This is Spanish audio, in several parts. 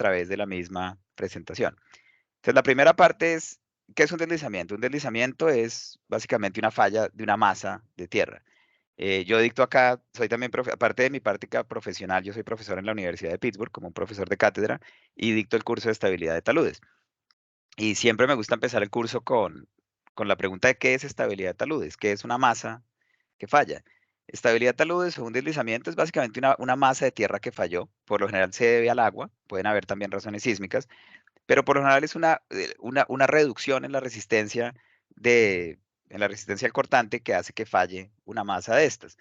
través de la misma presentación. Entonces, la primera parte es, ¿qué es un deslizamiento? Un deslizamiento es básicamente una falla de una masa de tierra. Yo dicto acá, soy también, aparte de mi práctica profesional, yo soy profesor en la Universidad de Pittsburgh como un profesor de cátedra y dicto el curso de estabilidad de taludes. Y siempre me gusta empezar el curso con la pregunta de qué es estabilidad de taludes, qué es una masa que falla. Estabilidad de taludes o un deslizamiento es básicamente una masa de tierra que falló. Por lo general se debe al agua, pueden haber también razones sísmicas, pero por lo general es una reducción en la resistencia al cortante que hace que falle una masa de estas.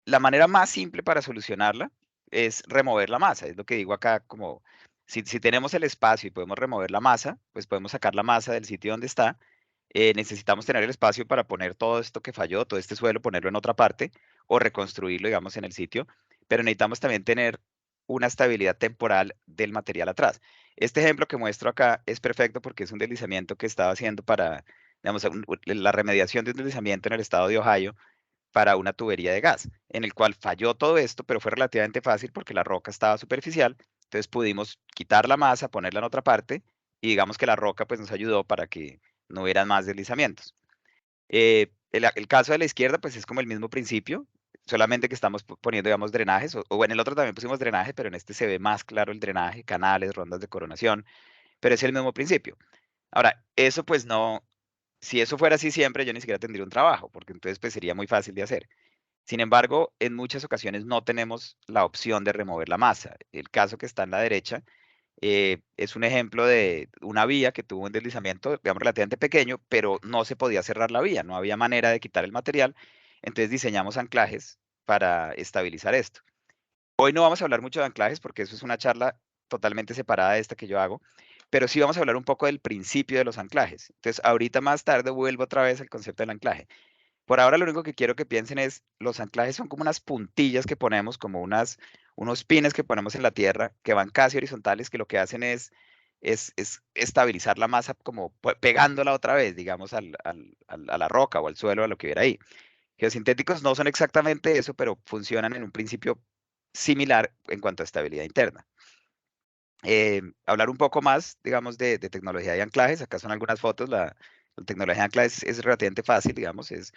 La manera más simple para solucionarla es remover la masa. Es lo que digo acá, como si tenemos el espacio y podemos remover la masa, pues podemos sacar la masa del sitio donde está. Necesitamos tener el espacio para poner todo esto que falló, todo este suelo, ponerlo en otra parte o reconstruirlo, digamos, en el sitio. Pero necesitamos también tener una estabilidad temporal del material atrás. Este ejemplo que muestro acá es perfecto porque es un deslizamiento que estaba haciendo para, digamos, la remediación de un deslizamiento en el estado de Ohio para una tubería de gas, en el cual falló todo esto, pero fue relativamente fácil porque la roca estaba superficial, entonces pudimos quitar la masa, ponerla en otra parte, y digamos que la roca pues nos ayudó para que no hubieran más deslizamientos. El caso de la izquierda pues es como el mismo principio, solamente que estamos poniendo, digamos, drenajes, o en el otro también pusimos drenaje, pero en este se ve más claro el drenaje, canales, rondas de coronación, pero es el mismo principio. Ahora, eso pues no, si eso fuera así siempre, yo ni siquiera tendría un trabajo, porque entonces pues sería muy fácil de hacer. Sin embargo, en muchas ocasiones no tenemos la opción de remover la masa. El caso que está en la derecha es un ejemplo de una vía que tuvo un deslizamiento, digamos, relativamente pequeño, pero no se podía cerrar la vía, no había manera de quitar el material. Entonces diseñamos anclajes para estabilizar esto. Hoy no vamos a hablar mucho de anclajes porque eso es una charla totalmente separada de esta que yo hago, pero sí vamos a hablar un poco del principio de los anclajes. Entonces, ahorita más tarde vuelvo otra vez al concepto del anclaje. Por ahora lo único que quiero que piensen es, los anclajes son como unas puntillas que ponemos, como unos pines que ponemos en la tierra, que van casi horizontales, que lo que hacen es estabilizar la masa como pegándola otra vez, digamos, a la roca o al suelo, a lo que hubiera ahí. Geosintéticos no son exactamente eso, pero funcionan en un principio similar en cuanto a estabilidad interna. Hablar un poco más, digamos, de tecnología de anclajes. Acá son algunas fotos. La tecnología de anclajes es relativamente fácil, digamos, es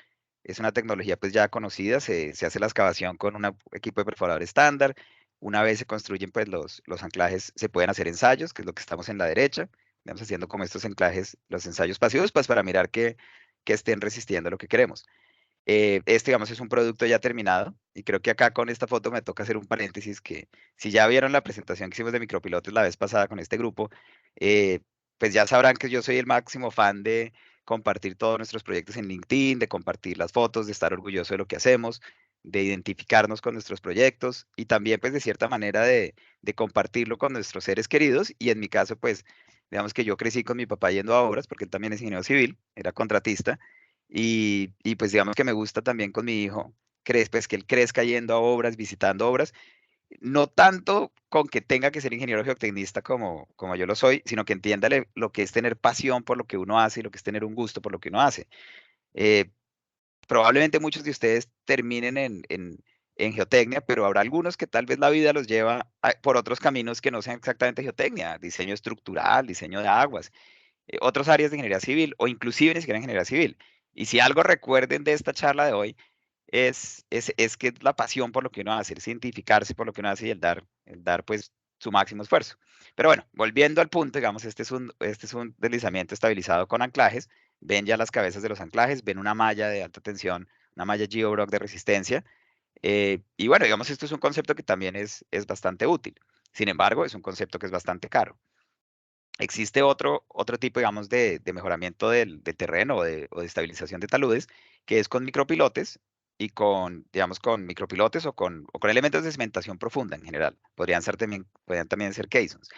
una tecnología pues ya conocida. Se hace la excavación con un equipo de perforador estándar. Una vez se construyen pues los anclajes, se pueden hacer ensayos, que es lo que estamos en la derecha. Estamos haciendo como estos anclajes, los ensayos pasivos, pues para mirar que estén resistiendo lo que queremos. Este, digamos, es un producto ya terminado y creo que acá con esta foto me toca hacer un paréntesis que si ya vieron la presentación que hicimos de micropilotes la vez pasada con este grupo, eh, pues ya sabrán que yo soy el máximo fan de compartir todos nuestros proyectos en LinkedIn, de compartir las fotos, de estar orgulloso de lo que hacemos, de identificarnos con nuestros proyectos y también pues de cierta manera de compartirlo con nuestros seres queridos y en mi caso pues digamos que yo crecí con mi papá yendo a obras porque él también es ingeniero civil, era contratista y pues digamos que me gusta también con mi hijo, pues que él crezca yendo a obras, visitando obras, no tanto con que tenga que ser ingeniero geotecnista como yo lo soy, sino que entienda lo que es tener pasión por lo que uno hace y lo que es tener un gusto por lo que uno hace. Eh, Probablemente muchos de ustedes terminen en geotecnia, pero habrá algunos que tal vez la vida los lleva por otros caminos que no sean exactamente geotecnia, diseño estructural, diseño de aguas, otras áreas de ingeniería civil o inclusive ni siquiera ingeniería civil. Y si algo recuerden de esta charla de hoy es que la pasión por lo que uno hace, el cientificarse por lo que uno hace y el dar pues su máximo esfuerzo. Pero bueno, volviendo al punto, digamos, este es un deslizamiento estabilizado con anclajes. Ven ya las cabezas de los anclajes, ven una malla de alta tensión, una malla GeoBrock de resistencia. Y bueno, digamos, esto es un concepto que también es bastante útil. Sin embargo, es un concepto que es bastante caro. Existe otro tipo, digamos, de mejoramiento del terreno o de estabilización de taludes, que es con micropilotes y digamos, con micropilotes o con elementos de cementación profunda en general. Podrían también ser caissons.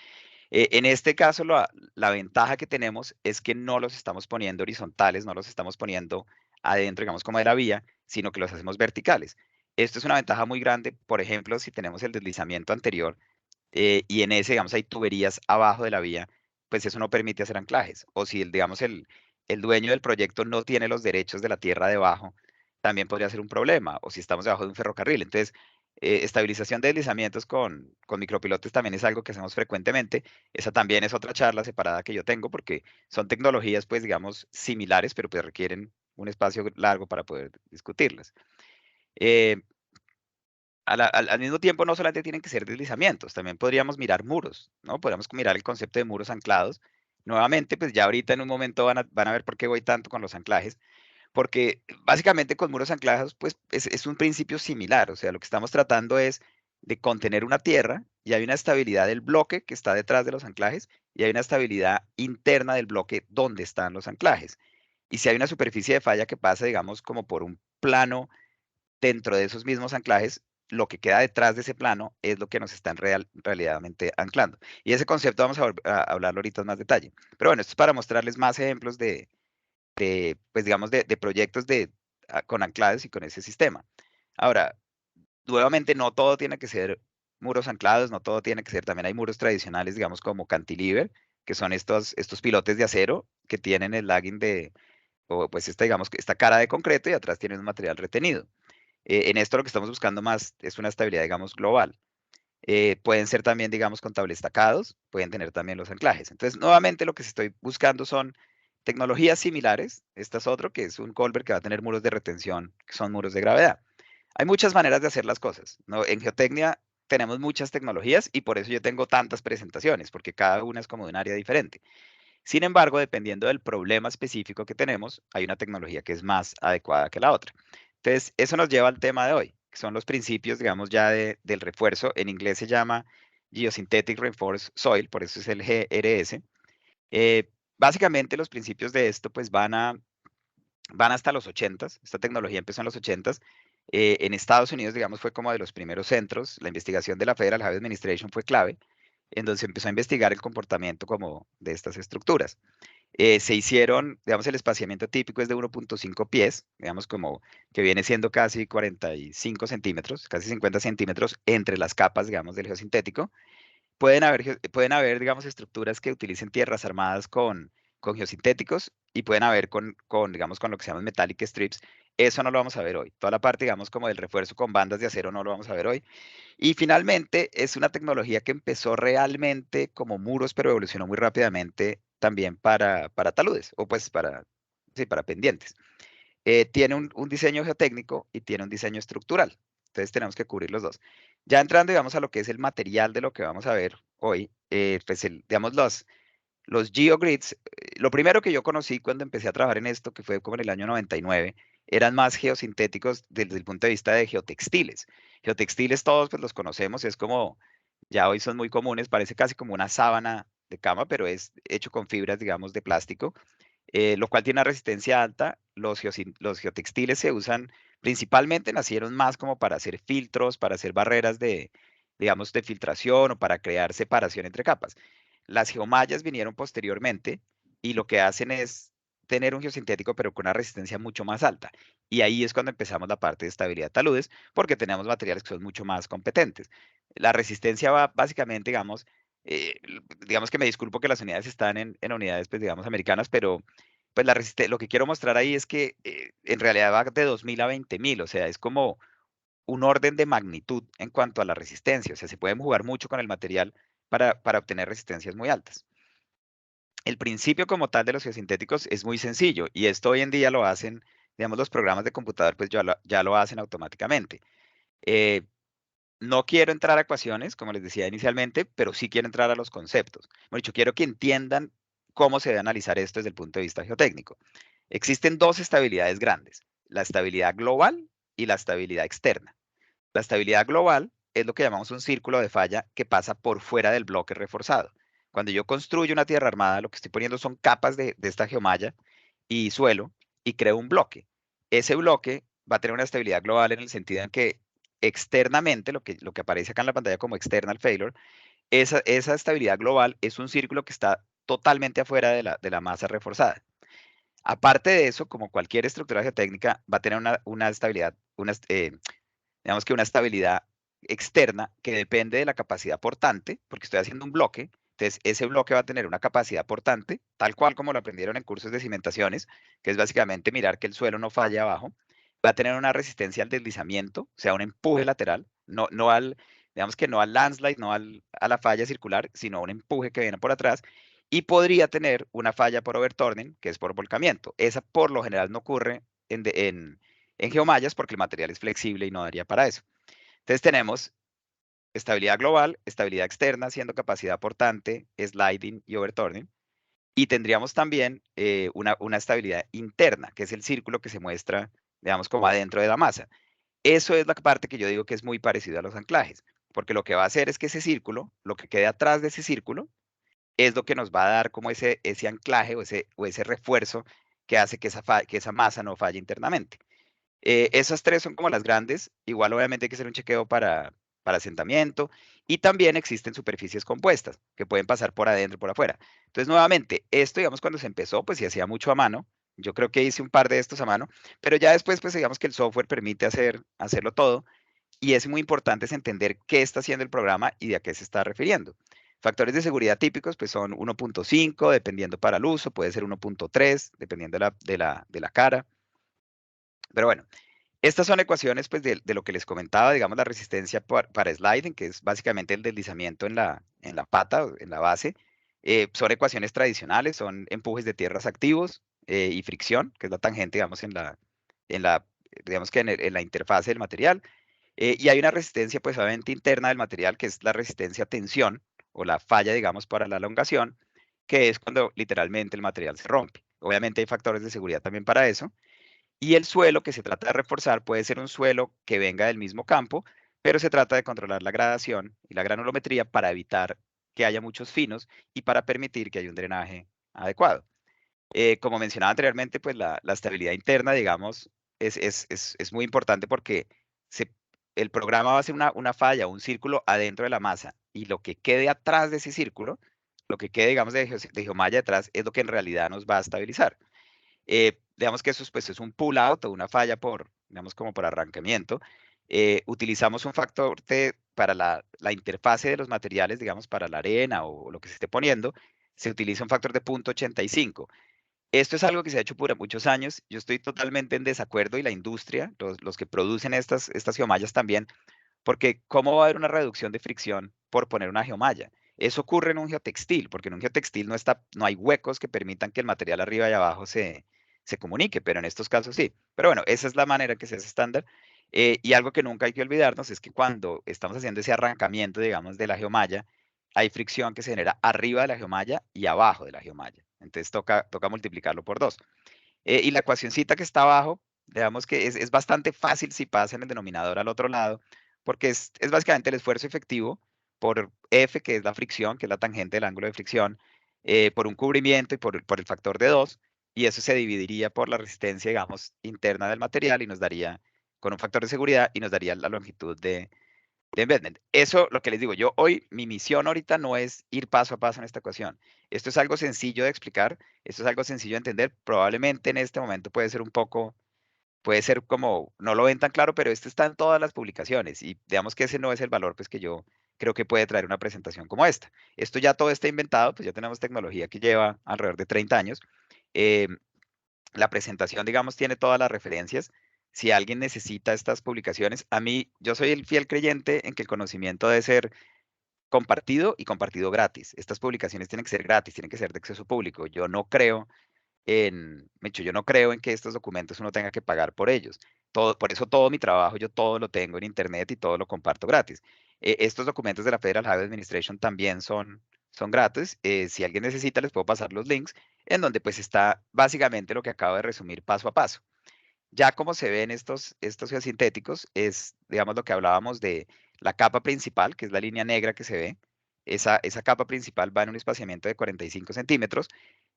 En este caso, la ventaja que tenemos es que no los estamos poniendo horizontales, no los estamos poniendo adentro, digamos, como de la vía, sino que los hacemos verticales. Esto es una ventaja muy grande, por ejemplo, si tenemos el deslizamiento anterior y en ese, digamos, hay tuberías abajo de la vía, pues eso no permite hacer anclajes. O si, digamos, el dueño del proyecto no tiene los derechos de la tierra debajo, también podría ser un problema. O si estamos debajo de un ferrocarril. Entonces, Estabilización de deslizamientos con micropilotes también es algo que hacemos frecuentemente. Esa también es otra charla separada que yo tengo porque son tecnologías, pues digamos, similares, pero pues requieren un espacio largo para poder discutirlas. Eh, al mismo tiempo, no solamente tienen que ser deslizamientos, también podríamos mirar muros, ¿no? Podríamos mirar el concepto de muros anclados. Nuevamente, pues ya ahorita en un momento van a ver por qué voy tanto con los anclajes, porque básicamente con muros anclados, pues es un principio similar, o sea, lo que estamos tratando es de contener una tierra y hay una estabilidad del bloque que está detrás de los anclajes y hay una estabilidad interna del bloque donde están los anclajes. Y si hay una superficie de falla que pasa, digamos, como por un plano dentro de esos mismos anclajes, lo que queda detrás de ese plano es lo que nos está realmente anclando. Y ese concepto vamos a hablarlo ahorita en más detalle. Pero bueno, esto es para mostrarles más ejemplos pues digamos, de proyectos con anclajes y con ese sistema. Ahora, nuevamente, no todo tiene que ser muros anclados, no todo tiene que ser, también hay muros tradicionales, digamos, como cantilever, que son estos pilotes de acero que tienen el lagging o pues digamos, esta cara de concreto y atrás tienen un material retenido. En esto lo que estamos buscando más es una estabilidad, digamos, global. Pueden ser también, digamos, con tablestacados, pueden tener también los anclajes. Entonces, nuevamente lo que estoy buscando son tecnologías similares. Esta es otro, que es un Colbert que va a tener muros de retención, que son muros de gravedad. Hay muchas maneras de hacer las cosas, ¿no? En geotecnia tenemos muchas tecnologías y por eso yo tengo tantas presentaciones, porque cada una es como de un área diferente. Sin embargo, dependiendo del problema específico que tenemos, hay una tecnología que es más adecuada que la otra. Entonces, eso nos lleva al tema de hoy, que son los principios, digamos, ya del refuerzo. En inglés se llama Geosynthetic Reinforced Soil, por eso es el GRS. Básicamente, los principios de esto, pues, van hasta los 80s. Esta tecnología empezó en los 80s. En Estados Unidos, digamos, fue como de los primeros centros. La investigación de la Federal Highway Administration fue clave, en donde se empezó a investigar el comportamiento como de estas estructuras. Se hicieron, digamos, el espaciamiento típico es de 1.5 pies, digamos, como que viene siendo casi 45 centímetros, casi 50 centímetros entre las capas, digamos, del geosintético. Pueden haber, digamos, estructuras que utilicen tierras armadas con geosintéticos y pueden haber digamos, con lo que se llaman metallic strips. Eso no lo vamos a ver hoy. Toda la parte, digamos, como del refuerzo con bandas de acero no lo vamos a ver hoy. Y finalmente, es una tecnología que empezó realmente como muros, pero evolucionó muy rápidamente también para taludes, o pues sí, para pendientes. Tiene un diseño geotécnico y tiene un diseño estructural. Entonces tenemos que cubrir los dos. Ya entrando, digamos, a lo que es el material de lo que vamos a ver hoy, pues digamos, los geogrids, lo primero que yo conocí cuando empecé a trabajar en esto, que fue como en el año 99, eran más geosintéticos desde el punto de vista de geotextiles. Geotextiles todos pues los conocemos, es como, ya hoy son muy comunes, parece casi como una sábana de cama, pero es hecho con fibras, digamos, de plástico, lo cual tiene una resistencia alta. Los geotextiles se usan principalmente, nacieron más como para hacer filtros, para hacer barreras digamos, de filtración o para crear separación entre capas. Las geomallas vinieron posteriormente y lo que hacen es tener un geosintético pero con una resistencia mucho más alta. Y ahí es cuando empezamos la parte de estabilidad de taludes porque tenemos materiales que son mucho más competentes. La resistencia va básicamente, digamos que me disculpo que las unidades están en unidades, pues digamos, americanas, pero pues lo que quiero mostrar ahí es que en realidad va de 2000 a 20.000, o sea, es como un orden de magnitud en cuanto a la resistencia, o sea, se pueden jugar mucho con el material para obtener resistencias muy altas. El principio como tal de los geosintéticos es muy sencillo y esto hoy en día lo hacen, digamos, los programas de computador pues ya lo hacen automáticamente. Eh, no quiero entrar a ecuaciones, como les decía inicialmente, pero sí quiero entrar a los conceptos. Bueno, dicho, quiero que entiendan cómo se debe analizar esto desde el punto de vista geotécnico. Existen dos estabilidades grandes, la estabilidad global y la estabilidad externa. La estabilidad global es lo que llamamos un círculo de falla que pasa por fuera del bloque reforzado. Cuando yo construyo una tierra armada, lo que estoy poniendo son capas de esta geomalla y suelo y creo un bloque. Ese bloque va a tener una estabilidad global en el sentido en que externamente, lo que aparece acá en la pantalla como external failure, esa estabilidad global es un círculo que está totalmente afuera de la masa reforzada. Aparte de eso, como cualquier estructura geotécnica, va a tener una estabilidad, digamos que una estabilidad externa que depende de la capacidad portante, porque estoy haciendo un bloque, entonces ese bloque va a tener una capacidad portante, tal cual como lo aprendieron en cursos de cimentaciones, que es básicamente mirar que el suelo no falle abajo, va a tener una resistencia al deslizamiento, o sea, un empuje lateral, digamos que no al landslide, no a la falla circular, sino a un empuje que viene por atrás, y podría tener una falla por overturning, que es por volcamiento. Esa por lo general no ocurre en geomallas porque el material es flexible y no daría para eso. Entonces tenemos estabilidad global, estabilidad externa, siendo capacidad portante, sliding y overturning. Y tendríamos también una estabilidad interna, que es el círculo que se muestra, digamos, como adentro de la masa. Eso es la parte que yo digo que es muy parecido a los anclajes, porque lo que va a hacer es que ese círculo, lo que quede atrás de ese círculo, es lo que nos va a dar como ese anclaje o ese refuerzo que hace que esa masa no falle internamente. Esas tres son como las grandes. Igual obviamente hay que hacer un chequeo para asentamiento y también existen superficies compuestas que pueden pasar por adentro y por afuera. Entonces, nuevamente, esto, digamos, cuando se empezó, pues se hacía mucho a mano. Yo creo que hice un par de estos a mano, pero ya después, pues digamos que el software permite hacerlo todo y es muy importante es entender qué está haciendo el programa y de a qué se está refiriendo. Factores de seguridad típicos, pues son 1.5, dependiendo para el uso, puede ser 1.3, dependiendo de la cara. Pero bueno, estas son ecuaciones pues, de lo que les comentaba, digamos, la resistencia para sliding, que es básicamente el deslizamiento en la pata, en la base. Son ecuaciones tradicionales, son empujes de tierras activos y fricción, que es la tangente, digamos, digamos que en la interfase del material. Y hay una resistencia, pues, obviamente interna del material, que es la resistencia a tensión o la falla, digamos, para la elongación, que es cuando literalmente el material se rompe. Obviamente hay factores de seguridad también para eso. Y el suelo que se trata de reforzar puede ser un suelo que venga del mismo campo, pero se trata de controlar la gradación y la granulometría para evitar que haya muchos finos y para permitir que haya un drenaje adecuado. Como mencionaba anteriormente, pues la estabilidad interna, digamos, es muy importante porque se- el programa va a hacer una falla, un círculo adentro de la masa y lo que quede atrás de ese círculo, lo que quede, digamos, de geomalla detrás, es lo que en realidad nos va a estabilizar. Digamos que eso pues, es un pull out o una falla digamos, como por arrancamiento. Utilizamos un factor para la interfase de los materiales, digamos, para la arena o lo que se esté poniendo, se utiliza un factor de 0.85. Esto es algo que se ha hecho por muchos años. Yo estoy totalmente en desacuerdo y la industria, los que producen estas geomallas también, porque ¿cómo va a haber una reducción de fricción por poner una geomalla? Eso ocurre en un geotextil, porque en un geotextil no hay huecos que permitan que el material arriba y abajo se comunique, pero en estos casos sí. Pero bueno, esa es la manera que se hace estándar. Y algo que nunca hay que olvidarnos es que cuando estamos haciendo ese arrancamiento, digamos, de la geomalla, hay fricción que se genera arriba de la geomalla y abajo de la geomalla. Entonces toca multiplicarlo por dos. Y la ecuacioncita que está abajo, digamos que es bastante fácil si pasa en el denominador al otro lado, porque es básicamente el esfuerzo efectivo por F, que es la fricción, que es la tangente del ángulo de fricción, por un cubrimiento y por el factor de 2, y eso se dividiría por la resistencia, digamos, interna del material y nos daría, con un factor de seguridad, y nos daría la longitud de embedment. Eso, lo que les digo, yo hoy, mi misión ahorita no es ir paso a paso en esta ecuación. Esto es algo sencillo de explicar, esto es algo sencillo de entender. Probablemente en este momento puede ser como, no lo ven tan claro, pero esto está en todas las publicaciones y digamos que ese no es el valor pues que yo creo que puede traer una presentación como esta. Esto ya todo está inventado, pues ya tenemos tecnología que lleva alrededor de 30 años. Eh, la presentación, digamos, tiene todas las referencias. Si alguien necesita estas publicaciones, a mí, yo soy el fiel creyente en que el conocimiento debe ser compartido y compartido gratis. Estas publicaciones tienen que ser gratis, tienen que ser de acceso público. Yo no creo en que estos documentos uno tenga que pagar por ellos. Por eso todo mi trabajo, yo todo lo tengo en internet y todo lo comparto gratis. Estos documentos de la Federal Highway Administration también son gratis. Si alguien necesita, les puedo pasar los links en donde pues está básicamente lo que acabo de resumir paso a paso. Ya como se ven estos geosintéticos, es, digamos, lo que hablábamos de la capa principal, que es la línea negra que se ve. Esa capa principal va en un espaciamiento de 45 centímetros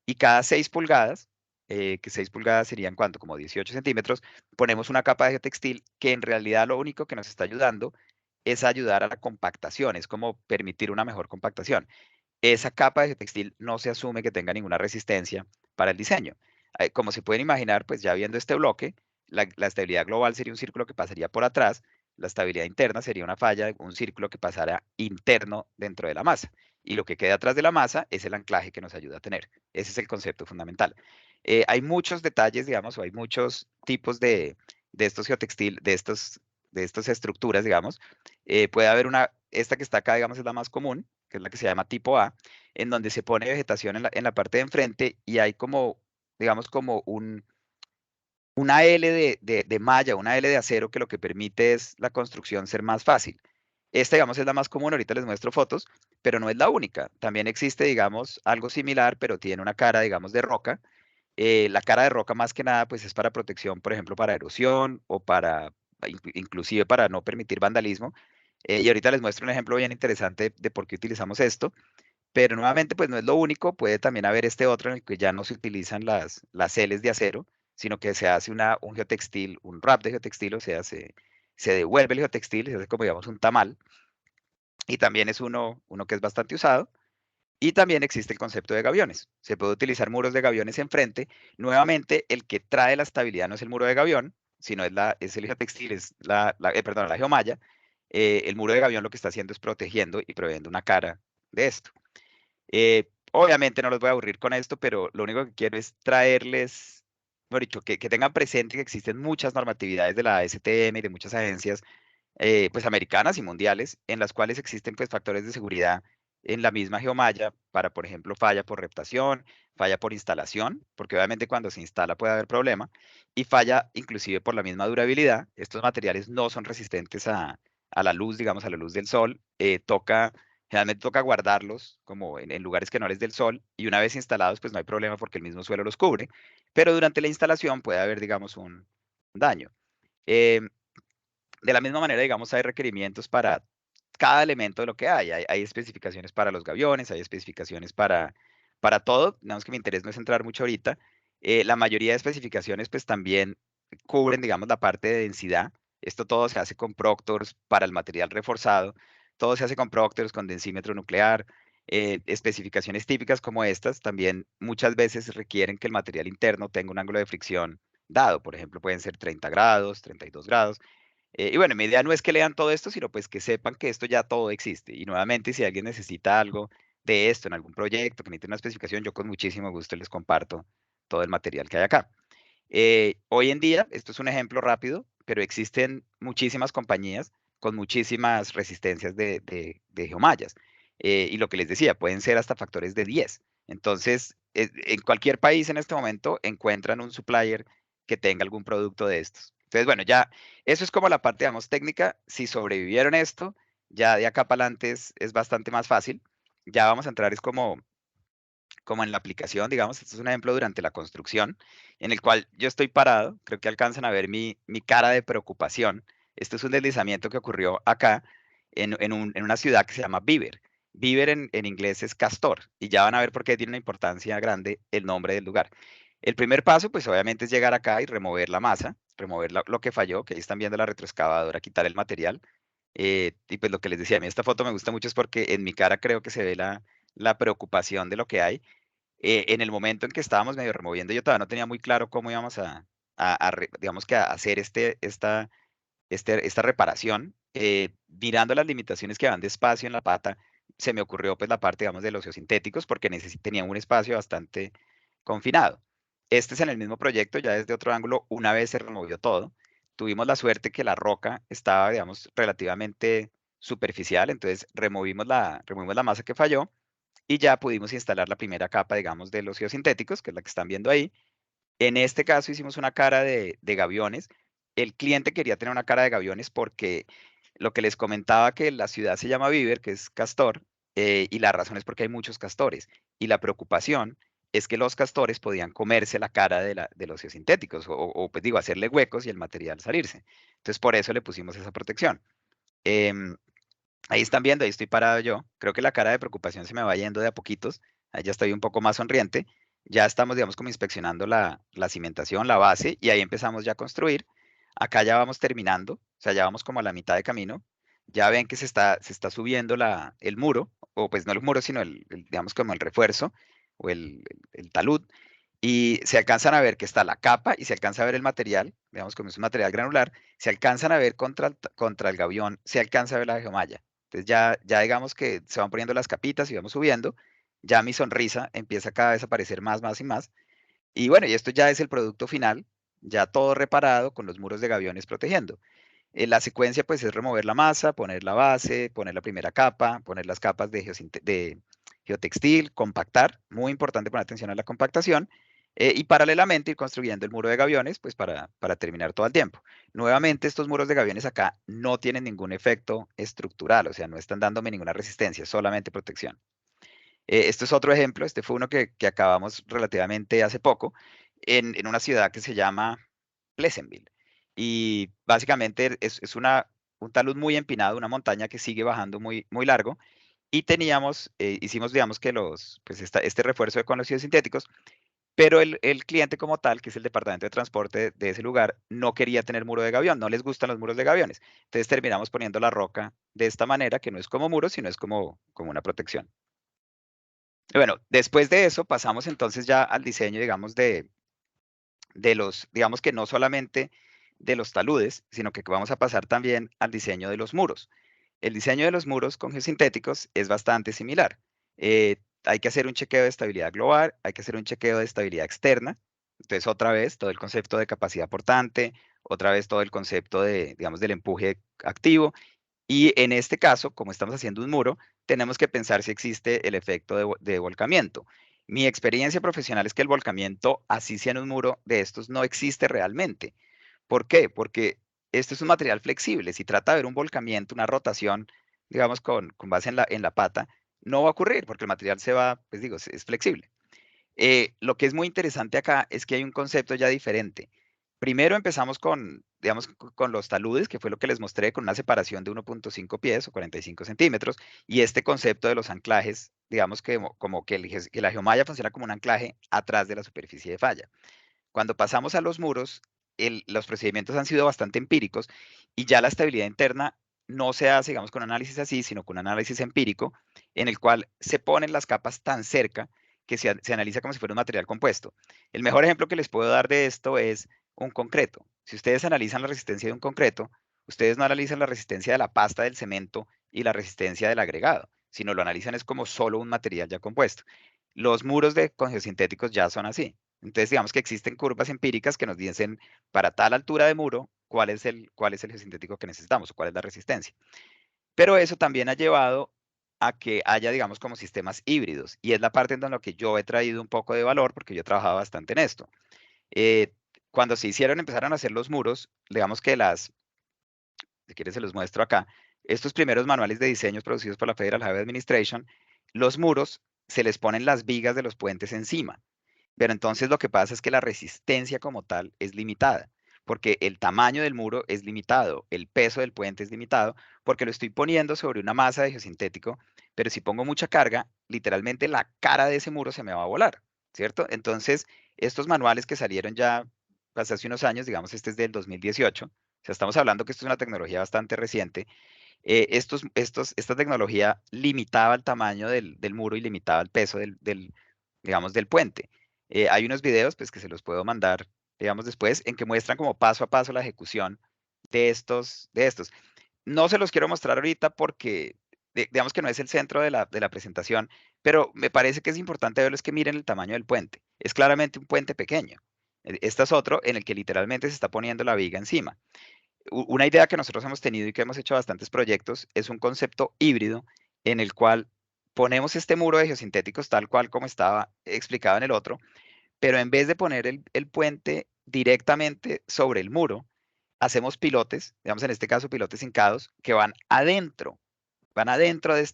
y cada 6 pulgadas, que 6 pulgadas serían ¿cuánto? Como 18 centímetros, ponemos una capa de geotextil que en realidad lo único que nos está ayudando es ayudar a la compactación, es como permitir una mejor compactación. Esa capa de textil no se asume que tenga ninguna resistencia para el diseño. Como se pueden imaginar, pues ya viendo este bloque, la estabilidad global sería un círculo que pasaría por atrás, la estabilidad interna sería una falla, un círculo que pasara interno dentro de la masa. Y lo que queda atrás de la masa es el anclaje que nos ayuda a tener. Ese es el concepto fundamental. Hay muchos detalles, digamos, o hay muchos tipos de estos geotextil, estas estructuras, digamos, puede haber esta que está acá, digamos, es la más común, que es la que se llama tipo A, en donde se pone vegetación en la parte de enfrente y hay como, digamos, como una L de malla, una L de acero que lo que permite es la construcción ser más fácil. Esta, digamos, es la más común, ahorita les muestro fotos, pero no es la única. También existe, digamos, algo similar, pero tiene una cara, digamos, de roca. La cara de roca más que nada, pues es para protección, por ejemplo, para erosión o para, inclusive para no permitir vandalismo. Y ahorita les muestro un ejemplo bien interesante de por qué utilizamos esto. Pero nuevamente, pues no es lo único, puede también haber este otro en el que ya no se utilizan las Ls de acero, sino que se hace un geotextil, un wrap de geotextil, o sea, se devuelve el geotextil, se hace como digamos un tamal, y también es uno que es bastante usado. Y también existe el concepto de gaviones. Se puede utilizar muros de gaviones enfrente. Nuevamente, el que trae la estabilidad no es el muro de gavión, sino es el geotextil, es perdón, la geomalla. El muro de gavión lo que está haciendo es protegiendo y proveyendo una cara de esto. Obviamente no los voy a aburrir con esto, pero lo único que quiero es traerles, mejor dicho, que tengan presente que existen muchas normatividades de la ASTM y de muchas agencias pues americanas y mundiales, en las cuales existen pues factores de seguridad en la misma geomalla para, por ejemplo, falla por reptación, falla por instalación, porque obviamente cuando se instala puede haber problema, y falla inclusive por la misma durabilidad. Estos materiales no son resistentes a la luz, digamos, a la luz del sol. Generalmente toca guardarlos como en lugares que no les dé el sol, y una vez instalados, pues no hay problema porque el mismo suelo los cubre, pero durante la instalación puede haber, digamos, un daño. Em, de la misma manera, digamos, hay requerimientos para cada elemento de lo que hay. Hay especificaciones para los gaviones, hay especificaciones para todo. Digamos que mi interés no es entrar mucho ahorita. La mayoría de especificaciones, pues también cubren, digamos, la parte de densidad. Esto todo se hace con Proctors para el material reforzado. Todo se hace con Proctors, con densímetro nuclear. Especificaciones típicas como estas también muchas veces requieren que el material interno tenga un ángulo de fricción dado. Por ejemplo, pueden ser 30 grados, 32 grados. Y bueno, mi idea no es que lean todo esto, sino pues que sepan que esto ya todo existe. Y nuevamente, si alguien necesita algo de esto en algún proyecto, que necesite una especificación, yo con muchísimo gusto les comparto todo el material que hay acá. Hoy en día, esto es un ejemplo rápido, pero existen muchísimas compañías con muchísimas resistencias de geomallas. Y lo que les decía, pueden ser hasta factores de 10. Entonces, en cualquier país en este momento encuentran un supplier que tenga algún producto de estos. Entonces, bueno, ya eso es como la parte, digamos, técnica. Si sobrevivieron esto, ya de acá para adelante es bastante más fácil. Ya vamos a entrar, es como en la aplicación, digamos, este es un ejemplo durante la construcción, en el cual yo estoy parado, creo que alcanzan a ver mi cara de preocupación. Esto es un deslizamiento que ocurrió acá en una ciudad que se llama Beaver. Beaver en inglés es castor, y ya van a ver por qué tiene una importancia grande el nombre del lugar. El primer paso, pues obviamente es llegar acá y remover la masa, remover lo que falló, que ahí están viendo la retroexcavadora, quitar el material. Y pues lo que les decía, a mí esta foto me gusta mucho es porque en mi cara creo que se ve la preocupación de lo que hay. En el momento en que estábamos medio removiendo, yo todavía no tenía muy claro cómo íbamos digamos que a hacer esta reparación. Mirando las limitaciones que van de espacio en la pata, se me ocurrió pues la parte, digamos, de los geosintéticos, porque tenía un espacio bastante confinado. Este es en el mismo proyecto, ya desde otro ángulo, una vez se removió todo. Tuvimos la suerte que la roca estaba, digamos, relativamente superficial, entonces removimos la masa que falló y ya pudimos instalar la primera capa, digamos, de los geosintéticos, que es la que están viendo ahí. En este caso hicimos una cara de gaviones. El cliente quería tener una cara de gaviones porque lo que les comentaba que la ciudad se llama Beaver, que es castor, y la razón es porque hay muchos castores. Y la preocupación es que los castores podían comerse la cara de los geosintéticos pues digo, hacerle huecos y el material salirse. Entonces por eso le pusimos esa protección. Em, Ahí están viendo, ahí estoy parado yo. Creo que la cara de preocupación se me va yendo de a poquitos. Ahí ya estoy un poco más sonriente. Ya estamos, digamos, como inspeccionando la cimentación, la base, y ahí empezamos ya a construir. Acá ya vamos terminando, o sea, ya vamos como a la mitad de camino. Ya ven que se está subiendo el muro, o pues no el muro, sino digamos como el refuerzo o el talud. Y se alcanzan a ver que está la capa y se alcanza a ver el material, digamos como es un material granular, se alcanzan a ver contra el gavión, se alcanza a ver la geomalla. Entonces ya digamos que se van poniendo las capitas y vamos subiendo, ya mi sonrisa empieza cada vez a aparecer más, más y más. Y bueno, y esto ya es el producto final, ya todo reparado con los muros de gaviones protegiendo. La secuencia pues es remover la masa, poner la base, poner la primera capa, poner las capas de, de geotextil, compactar, muy importante poner atención a la compactación, y paralelamente ir construyendo el muro de gaviones pues para terminar todo el tiempo. Nuevamente estos muros de gaviones acá no tienen ningún efecto estructural, o sea, no están dándome ninguna resistencia, solamente protección. Este es otro ejemplo, este fue uno que acabamos relativamente hace poco en una ciudad que se llama Pleasantville. Y básicamente es un talud muy empinado, una montaña que sigue bajando muy, muy largo. Y teníamos, hicimos, digamos que pues este refuerzo con los sintéticos, pero el cliente como tal, que es el departamento de transporte de ese lugar, no quería tener muro de gavión, no les gustan los muros de gaviones. Entonces terminamos poniendo la roca de esta manera, que no es como muro, sino es como una protección. Y bueno, después de eso pasamos entonces ya al diseño, digamos, de los, digamos que no solamente de los taludes, sino que vamos a pasar también al diseño de los muros. El diseño de los muros con geosintéticos es bastante similar. Hay que hacer un chequeo de estabilidad global, hay que hacer un chequeo de estabilidad externa. Entonces, otra vez, todo el concepto de capacidad portante, otra vez todo el concepto de, digamos, del empuje activo. Y en este caso, como estamos haciendo un muro, tenemos que pensar si existe el efecto de volcamiento. Mi experiencia profesional es que el volcamiento, así sea en un muro de estos, no existe realmente. ¿Por qué? Porque esto es un material flexible. Si trata de ver un volcamiento, una rotación, digamos, con base en la pata, no va a ocurrir porque el material se va, pues digo, es flexible. Lo que es muy interesante acá es que hay un concepto ya diferente. Primero empezamos con, digamos, con los taludes, que fue lo que les mostré, con una separación de 1.5 pies o 45 centímetros, y este concepto de los anclajes, digamos que como que, que la geomalla funciona como un anclaje atrás de la superficie de falla. Cuando pasamos a los muros, los procedimientos han sido bastante empíricos y ya la estabilidad interna no se hace, digamos, con análisis así, sino con un análisis empírico en el cual se ponen las capas tan cerca que se analiza como si fuera un material compuesto. El mejor ejemplo que les puedo dar de esto es un concreto. Si ustedes analizan la resistencia de un concreto, ustedes no analizan la resistencia de la pasta del cemento y la resistencia del agregado, sino lo analizan es como solo un material ya compuesto. Los muros con geosintéticos ya son así. Entonces, digamos que existen curvas empíricas que nos dicen para tal altura de muro cuál es el geosintético que necesitamos o cuál es la resistencia. Pero eso también ha llevado a que haya, digamos, como sistemas híbridos. Y es la parte en la que yo he traído un poco de valor porque yo he trabajado bastante en esto. Eh, Cuando se hicieron, empezaron a hacer los muros, digamos que si quieres se los muestro acá, estos primeros manuales de diseños producidos por la Federal Highway Administration, los muros se les ponen las vigas de los puentes encima. Pero entonces lo que pasa es que la resistencia como tal es limitada, porque el tamaño del muro es limitado, el peso del puente es limitado, porque lo estoy poniendo sobre una masa de geosintético, pero si pongo mucha carga, literalmente la cara de ese muro se me va a volar, ¿cierto? Entonces, estos manuales que salieron ya pues, hace unos años, digamos, este es del 2018, o sea, estamos hablando que esto es una tecnología bastante reciente, esta tecnología limitaba el tamaño del muro y limitaba el peso digamos, del puente. Hay unos videos pues, que se los puedo mandar, digamos, después, en que muestran como paso a paso la ejecución de estos. No se los quiero mostrar ahorita porque, digamos que no es el centro de la presentación, pero me parece que es importante verlo, es que miren el tamaño del puente. Es claramente un puente pequeño. Este es otro en el que literalmente se está poniendo la viga encima. Una idea que nosotros hemos tenido y que hemos hecho bastantes proyectos es un concepto híbrido en el cual ponemos este muro de geosintéticos tal cual como estaba explicado en el otro, pero en vez de poner el puente directamente sobre el muro, hacemos pilotes, digamos en este caso pilotes hincados, que van adentro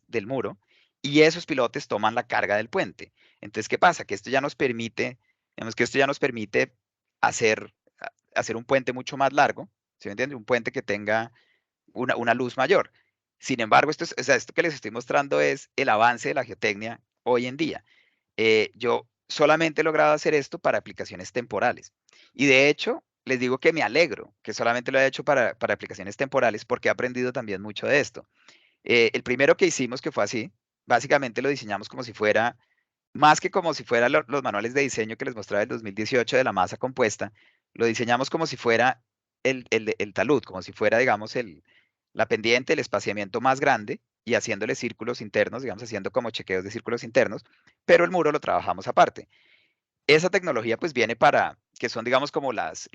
del muro y esos pilotes toman la carga del puente. Entonces, ¿qué pasa? Que esto ya nos permite, digamos que esto ya nos permite hacer, hacer un puente mucho más largo, ¿sí me entiende? Un puente que tenga una luz mayor. Sin embargo, o sea, esto que les estoy mostrando es el avance de la geotecnia hoy en día. Yo solamente he logrado hacer esto para aplicaciones temporales. Y de hecho, les digo que me alegro que solamente lo haya hecho para aplicaciones temporales porque he aprendido también mucho de esto. El primero que hicimos, que fue así, básicamente lo diseñamos como si fuera, más que como si fueran los manuales de diseño que les mostraba del 2018 de la masa compuesta, lo diseñamos como si fuera el talud, como si fuera, digamos, la pendiente, el espaciamiento más grande y haciéndole círculos internos, digamos, haciendo como chequeos de círculos internos, pero el muro lo trabajamos aparte. Esa tecnología pues viene para, que son digamos como las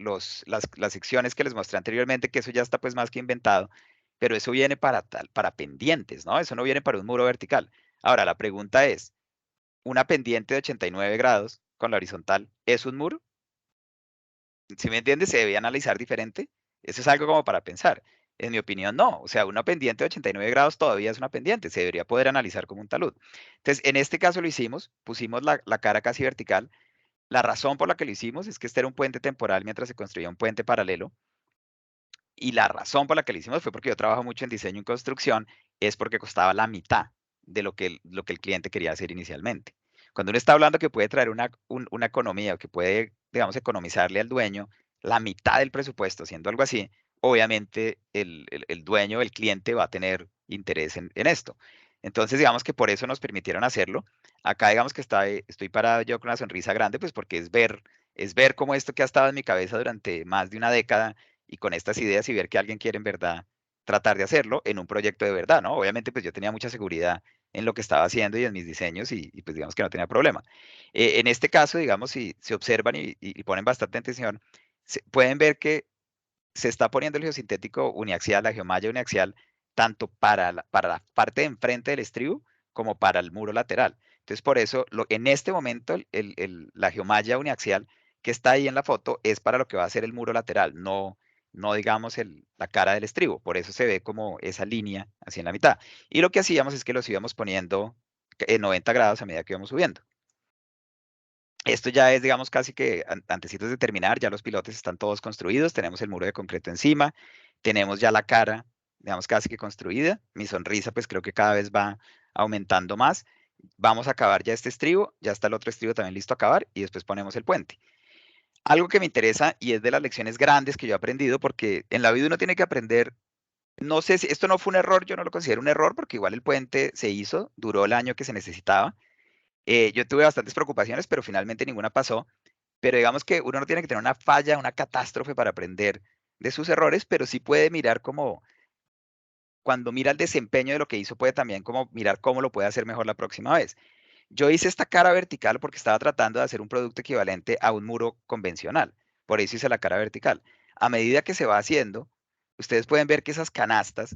secciones que les mostré anteriormente, que eso ya está pues más que inventado, pero eso viene para tal, para pendientes, ¿no? Eso no viene para un muro vertical. Ahora, la pregunta es, ¿una pendiente de 89 grados con la horizontal es un muro? ¿Sí me entiendes? ¿Se debía analizar diferente? Eso es algo como para pensar. En mi opinión, no. O sea, una pendiente de 89 grados todavía es una pendiente, se debería poder analizar como un talud. Entonces, en este caso lo hicimos, pusimos la cara casi vertical. La razón por la que lo hicimos es que este era un puente temporal mientras se construía un puente paralelo. Y la razón por la que lo hicimos fue porque yo trabajo mucho en diseño y construcción, es porque costaba la mitad de lo que el cliente quería hacer inicialmente. Cuando uno está hablando que puede traer una economía o que puede, digamos, economizarle al dueño la mitad del presupuesto, haciendo algo así, obviamente el dueño, el cliente va a tener interés en esto. Entonces, digamos que por eso nos permitieron hacerlo. Acá, digamos que estoy parado yo con una sonrisa grande, pues porque es ver cómo esto que ha estado en mi cabeza durante más de una década y con estas ideas y ver que alguien quiere en verdad tratar de hacerlo en un proyecto de verdad, ¿no? Obviamente, pues yo tenía mucha seguridad en lo que estaba haciendo y en mis diseños y pues digamos que no tenía problema. En este caso, digamos, si se observan y ponen bastante atención, pueden ver que se está poniendo el geosintético uniaxial, la geomalla uniaxial, tanto para la parte de enfrente del estribo como para el muro lateral. Entonces, por eso, en este momento, la geomalla uniaxial que está ahí en la foto es para lo que va a ser el muro lateral, no digamos la cara del estribo. Por eso se ve como esa línea así en la mitad. Y lo que hacíamos es que los íbamos poniendo en 90 grados a medida que íbamos subiendo. Esto ya es, digamos, casi que antecitos de terminar, ya los pilotes están todos construidos, tenemos el muro de concreto encima, tenemos ya la cara, digamos, casi que construida. Mi sonrisa, pues creo que cada vez va aumentando más. Vamos a acabar ya este estribo, ya está el otro estribo también listo a acabar y después ponemos el puente. Algo que me interesa y es de las lecciones grandes que yo he aprendido, porque en la vida uno tiene que aprender, no sé si esto no fue un error, yo no lo considero un error, porque igual el puente se hizo, duró el año que se necesitaba. Yo tuve bastantes preocupaciones, pero finalmente ninguna pasó. Pero digamos que uno no tiene que tener una falla, una catástrofe para aprender de sus errores, pero sí puede mirar como, cuando mira el desempeño de lo que hizo, puede también como mirar cómo lo puede hacer mejor la próxima vez. Yo hice esta cara vertical porque estaba tratando de hacer un producto equivalente a un muro convencional. Por eso hice la cara vertical. A medida que se va haciendo, ustedes pueden ver que esas canastas,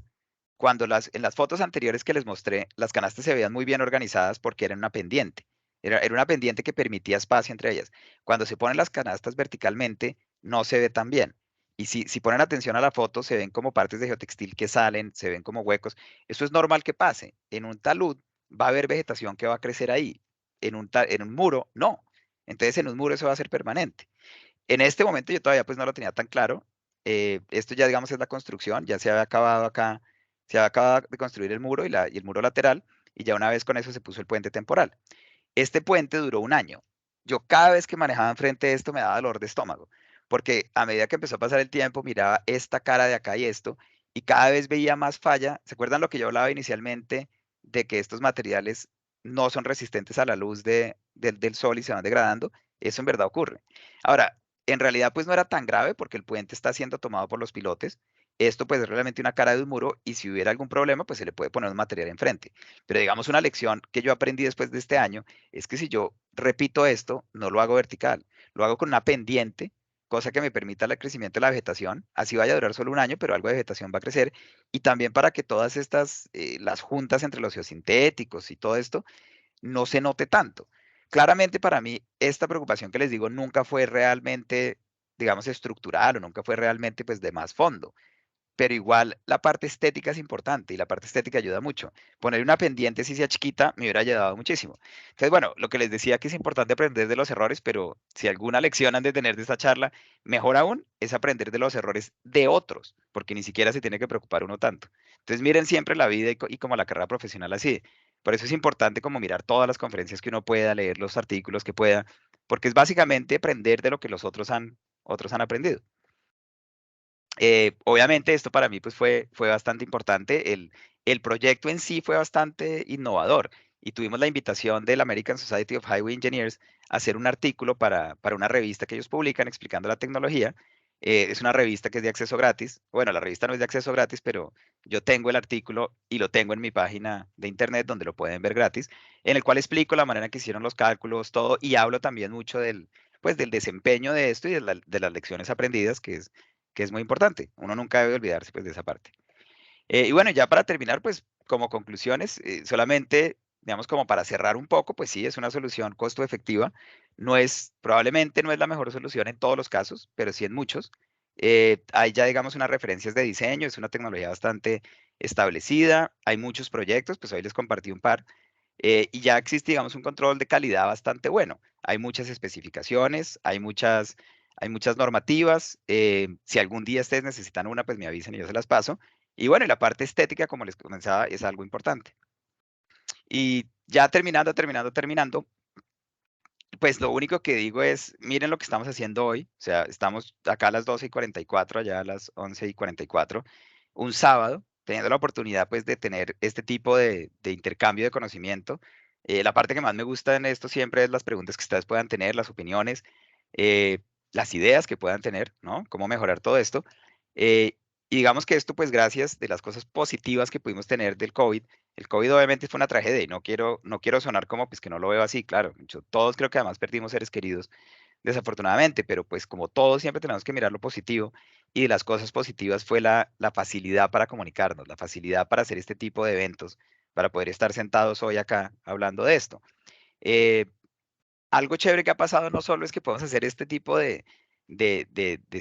en las fotos anteriores que les mostré, las canastas se veían muy bien organizadas porque eran una pendiente. Era una pendiente que permitía espacio entre ellas. Cuando se ponen las canastas verticalmente, no se ve tan bien. Y si ponen atención a la foto, se ven como partes de geotextil que salen, se ven como huecos. Eso es normal que pase. En un talud va a haber vegetación que va a crecer ahí. En un muro, no. Entonces, en un muro eso va a ser permanente. En este momento yo todavía pues no lo tenía tan claro. Esto ya digamos es la construcción, ya se había acabado acá, se había acabado de construir el muro y el muro lateral, y ya una vez con eso se puso el puente temporal. Este puente duró un año. Yo cada vez que manejaba enfrente de esto me daba dolor de estómago, porque a medida que empezó a pasar el tiempo, miraba esta cara de acá y esto, y cada vez veía más falla. ¿Se acuerdan lo que yo hablaba inicialmente de que estos materiales no son resistentes a la luz del sol y se van degradando? Eso en verdad ocurre. Ahora, en realidad pues no era tan grave porque el puente está siendo tomado por los pilotes. Esto pues es realmente una cara de un muro y si hubiera algún problema pues se le puede poner un material enfrente. Pero digamos una lección que yo aprendí después de este año es que si yo repito esto, no lo hago vertical, lo hago con una pendiente, cosa que me permita el crecimiento de la vegetación. Así vaya a durar solo un año, pero algo de vegetación va a crecer. Y también para que todas estas, las juntas entre los geosintéticos y todo esto, no se note tanto. Claramente para mí, esta preocupación que les digo nunca fue realmente, digamos, estructural o nunca fue realmente pues de más fondo, pero igual la parte estética es importante y la parte estética ayuda mucho. Poner una pendiente si sea chiquita me hubiera ayudado muchísimo. Entonces, bueno, lo que les decía que es importante aprender de los errores, pero si alguna lección han de tener de esta charla, mejor aún es aprender de los errores de otros, porque ni siquiera se tiene que preocupar uno tanto. Entonces, miren siempre la vida y como la carrera profesional así. Por eso es importante como mirar todas las conferencias que uno pueda, leer los artículos que pueda, porque es básicamente aprender de lo que los otros han aprendido. Obviamente esto para mí pues fue bastante importante. El proyecto en sí fue bastante innovador y tuvimos la invitación del American Society of Highway Engineers a hacer un artículo para una revista que ellos publican explicando la tecnología. Es una revista que es de acceso gratis. Bueno, la revista no es de acceso gratis, pero yo tengo el artículo y lo tengo en mi página de internet donde lo pueden ver gratis, en el cual explico la manera en que hicieron los cálculos, todo, y hablo también mucho pues, del desempeño de esto y de las lecciones aprendidas, que es muy importante. Uno nunca debe olvidarse pues, de esa parte. Y bueno, ya para terminar, pues como conclusiones, solamente, digamos, como para cerrar un poco, pues sí, es una solución costo efectiva. Probablemente no es la mejor solución en todos los casos, pero sí en muchos. Hay ya, digamos, unas referencias de diseño, es una tecnología bastante establecida, hay muchos proyectos, pues hoy les compartí un par, y ya existe, digamos, un control de calidad bastante bueno. Hay muchas especificaciones, hay muchas normativas. Si algún día ustedes necesitan una, pues me avisen y yo se las paso. Y bueno, y la parte estética, como les comenzaba, es algo importante. Y ya terminando, pues lo único que digo es, miren lo que estamos haciendo hoy. O sea, estamos acá a las 12:44, allá a las 11:44, un sábado, teniendo la oportunidad pues de tener este tipo de intercambio de conocimiento. La parte que más me gusta en esto siempre es las preguntas que ustedes puedan tener, las opiniones, eh, las ideas que puedan tener, ¿no? Cómo mejorar todo esto. Y digamos que esto, pues gracias de las cosas positivas que pudimos tener del COVID. El COVID obviamente fue una tragedia y no quiero sonar como pues que no lo veo así, claro. Todos creo que además perdimos seres queridos, desafortunadamente, pero pues como todos siempre tenemos que mirar lo positivo y de las cosas positivas fue la facilidad para comunicarnos, la facilidad para hacer este tipo de eventos, para poder estar sentados hoy acá hablando de esto. Eh, Algo chévere que ha pasado no solo es que podemos hacer este tipo de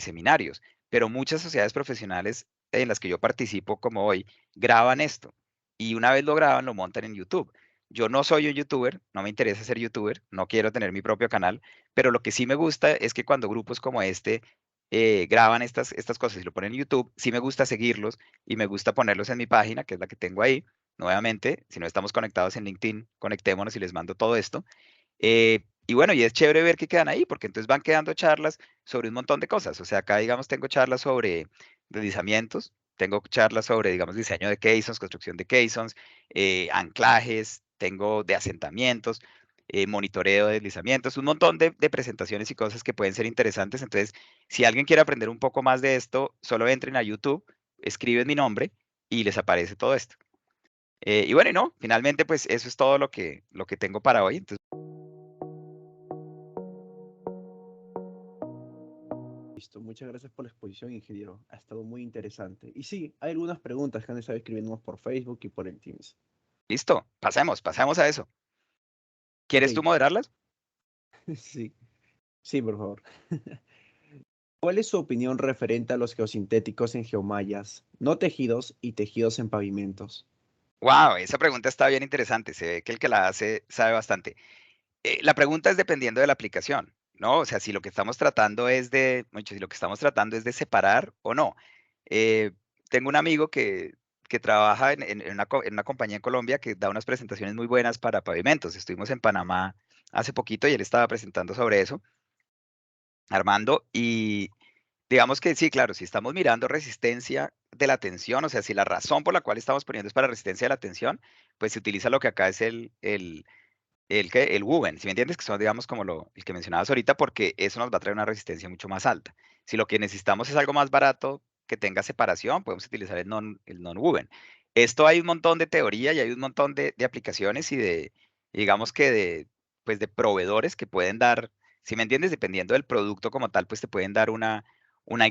seminarios, pero muchas sociedades profesionales en las que yo participo, como hoy, graban esto y una vez lo graban, lo montan en YouTube. Yo no soy un youtuber, no me interesa ser youtuber, no quiero tener mi propio canal, pero lo que sí me gusta es que cuando grupos como este graban estas cosas y lo ponen en YouTube, sí me gusta seguirlos y me gusta ponerlos en mi página, que es la que tengo ahí. Nuevamente, si no estamos conectados en LinkedIn, conectémonos y les mando todo esto. Y bueno, y es chévere ver que quedan ahí, porque entonces van quedando charlas sobre un montón de cosas. O sea, acá, digamos, tengo charlas sobre deslizamientos, tengo charlas sobre, digamos, diseño de caissons, construcción de caissons, anclajes, tengo de asentamientos, monitoreo de deslizamientos, un montón de presentaciones y cosas que pueden ser interesantes. Entonces, si alguien quiere aprender un poco más de esto, solo entren a YouTube, escriben mi nombre y les aparece todo esto. Y bueno, y no, finalmente, pues eso es todo lo que tengo para hoy. Entonces, Listo, muchas gracias por la exposición, ingeniero. Ha estado muy interesante. Y sí, hay algunas preguntas que han estado escribiéndonos por Facebook y por el Teams. listo, pasemos a eso. Ok, ¿Quieres tú moderarlas? sí, sí, por favor. ¿Cuál es su opinión referente a los geosintéticos en geomallas, no tejidos y tejidos en pavimentos? Wow, esa pregunta está bien interesante. Se ve que el que la hace sabe bastante. La pregunta es dependiendo de la aplicación, ¿no? O sea, si lo que estamos tratando es si lo que estamos tratando es de separar o no. Eh, Tengo un amigo que trabaja en una compañía en Colombia que da unas presentaciones muy buenas para pavimentos. Estuvimos en Panamá hace poquito y él estaba presentando sobre eso, Armando, y digamos que sí, claro, si estamos mirando resistencia de la tensión, o sea, si la razón por la cual estamos poniendo es para resistencia de la tensión, pues se utiliza lo que acá es el Woven, ¿si me entiendes? Que son, digamos, como el que mencionabas ahorita, porque eso nos va a traer una resistencia mucho más alta. Si lo que necesitamos es algo más barato, que tenga separación, podemos utilizar el non-Woven. Esto hay un montón de teoría y hay un montón de aplicaciones digamos que pues de proveedores que pueden dar, si me entiendes, dependiendo del producto como tal, pues te pueden dar una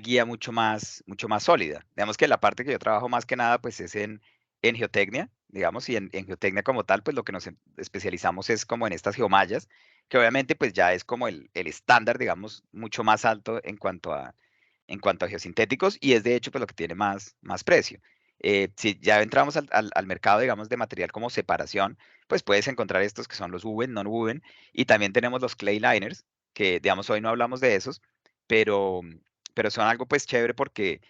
guía mucho más sólida. Digamos que la parte que yo trabajo más que nada, pues es en geotecnia, digamos, y en geotecnia como tal, pues lo que nos especializamos es como en estas geomallas, que obviamente pues ya es como el estándar, digamos, mucho más alto en cuanto a geosintéticos y es de hecho pues lo que tiene más precio. Si ya entramos al mercado, digamos, de material como separación, pues puedes encontrar estos que son los woven, non-woven, y también tenemos los clay liners, que digamos hoy no hablamos de esos, pero, pero son algo pues chévere porque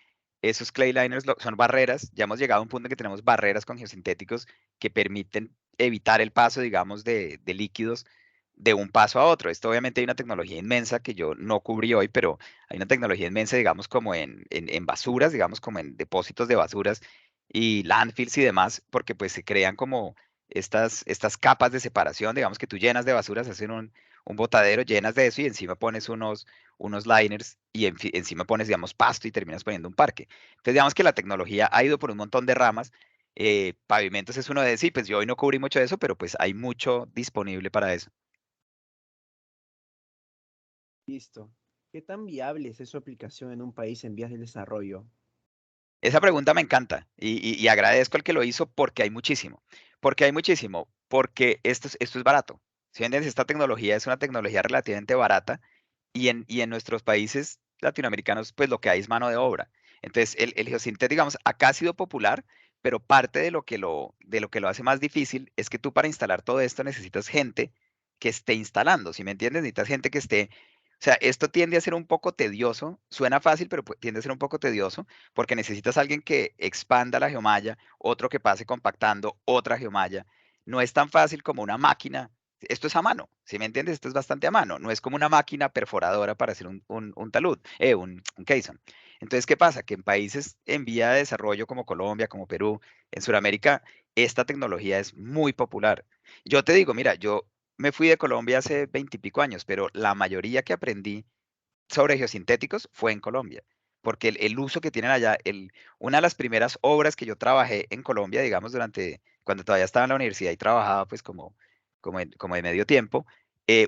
esos clay liners son barreras, ya hemos llegado a un punto en que tenemos barreras con geosintéticos que permiten evitar el paso, digamos, de líquidos de un paso a otro. Esto obviamente hay una tecnología inmensa que yo no cubrí hoy, pero hay una tecnología inmensa, digamos, como en basuras, digamos, como en depósitos de basuras y landfills y demás, porque pues se crean como estas capas de separación, digamos que tú llenas de basuras, hacen un botadero, llenas de eso y encima pones unos liners y encima pones, digamos, pasto y terminas poniendo un parque. Entonces, digamos que la tecnología ha ido por un montón de ramas. Pavimentos es uno de, sí, pues yo hoy no cubrí mucho de eso, pero pues hay mucho disponible para eso. Listo. ¿Qué tan viable es su aplicación en un país en vías de desarrollo? Esa pregunta me encanta y agradezco al que lo hizo porque hay muchísimo. Porque hay muchísimo, porque esto es barato. Si entiendes, esta tecnología es una tecnología relativamente barata y en nuestros países latinoamericanos, pues lo que hay es mano de obra. Entonces, el geosintético, digamos, acá ha sido popular, pero parte de lo que lo hace más difícil es que tú para instalar todo esto necesitas gente que esté instalando, ¿sí me entiendes? Necesitas gente que esté, o sea, esto tiende a ser un poco tedioso, suena fácil, pero tiende a ser un poco tedioso porque necesitas alguien que expanda la geomalla, otro que pase compactando otra geomalla. No es tan fácil como una máquina. Esto es a mano, ¿sí me entiendes? Esto es bastante a mano. No es como una máquina perforadora para hacer un talud, un caisson. Entonces, ¿qué pasa? Que en países en vía de desarrollo como Colombia, como Perú, en Sudamérica, esta tecnología es muy popular. Yo te digo, mira, yo me fui de Colombia hace 20 y pico años, pero la mayoría que aprendí sobre geosintéticos fue en Colombia, porque el uso que tienen allá, una de las primeras obras que yo trabajé en Colombia, digamos, cuando todavía estaba en la universidad y trabajaba pues como de medio tiempo,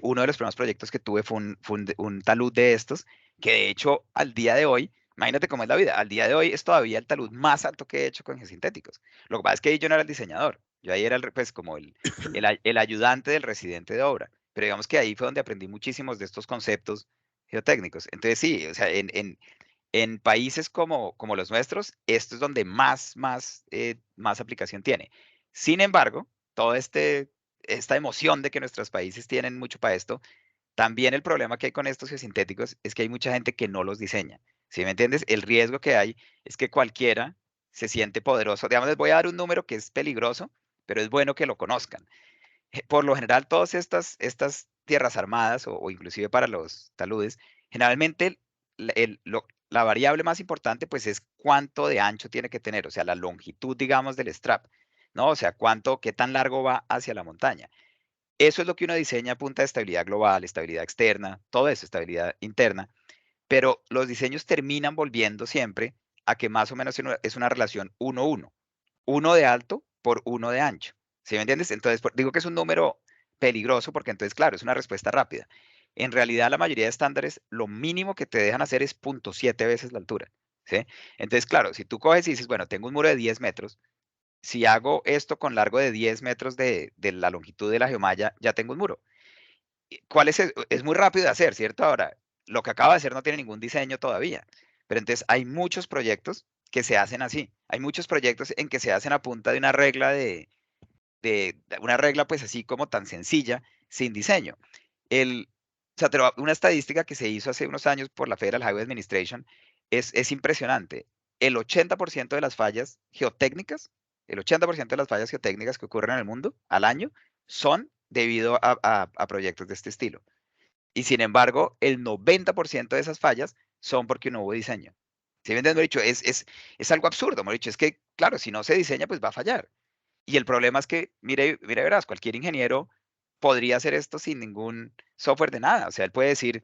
uno de los primeros proyectos que tuve fue un talud de estos, que de hecho al día de hoy, imagínate cómo es la vida, al día de hoy es todavía el talud más alto que he hecho con geosintéticos. Lo que pasa es que ahí yo no era el diseñador, yo ahí era pues como el ayudante del residente de obra, pero digamos que ahí fue donde aprendí muchísimos de estos conceptos geotécnicos. Entonces sí, o sea, en países como los nuestros, esto es donde más aplicación tiene. Sin embargo, toda esta emoción de que nuestros países tienen mucho para esto, también el problema que hay con estos geosintéticos es que hay mucha gente que no los diseña. ¿Sí me entiendes? El riesgo que hay es que cualquiera se siente poderoso. Digamos, les voy a dar un número que es peligroso, pero es bueno que lo conozcan. Por lo general, todas estas tierras armadas o inclusive para los taludes, generalmente la variable más importante pues es cuánto de ancho tiene que tener, o sea, la longitud, digamos, del strap, ¿no? O sea, qué tan largo va hacia la montaña. Eso es lo que uno diseña a punta de estabilidad global, estabilidad externa, todo eso, estabilidad interna, pero los diseños terminan volviendo siempre a que más o menos es una relación 1:1, uno de alto por uno de ancho. ¿Sí me entiendes? Entonces, digo que es un número peligroso porque entonces, claro, es una respuesta rápida. En realidad, la mayoría de estándares, lo mínimo que te dejan hacer es 0.7 veces la altura. ¿Sí? Entonces, claro, si tú coges y dices, bueno, tengo un muro de 10 metros, si hago esto con largo de 10 metros de la longitud de la geomalla, ya tengo un muro. ¿Cuál es muy rápido de hacer, ¿cierto? Ahora, lo que acaba de hacer no tiene ningún diseño todavía, pero entonces hay muchos proyectos que se hacen así. Hay muchos proyectos en que se hacen a punta de una regla de una regla pues así como tan sencilla, sin diseño. O sea, una estadística que se hizo hace unos años por la Federal Highway Administration es impresionante. El 80% de las fallas geotécnicas, el 80% de las fallas geotécnicas que ocurren en el mundo al año son debido a proyectos de este estilo. Y sin embargo, el 90% de esas fallas son porque no hubo diseño. ¿Sí me entiendes? Mejor dicho, es algo absurdo, mejor dicho, es que, claro, si no se diseña, pues va a fallar. Y el problema es que, mire, verás, cualquier ingeniero podría hacer esto sin ningún software de nada. O sea, él puede decir,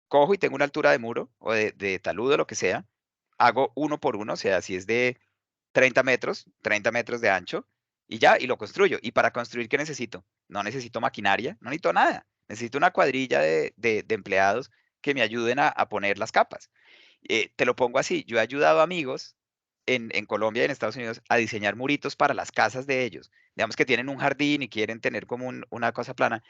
cojo y tengo una altura de muro o de talud o lo que sea, hago uno por uno, o sea, si es de 30 metros de ancho, y ya, y lo construyo. ¿Y para construir qué necesito? No necesito maquinaria, no necesito nada. Necesito una cuadrilla de empleados que me ayuden a poner las capas. Te lo pongo así, yo he ayudado a amigos en Colombia y en Estados Unidos a diseñar muritos para las casas de ellos. Digamos que tienen un jardín y quieren tener como una cosa plana.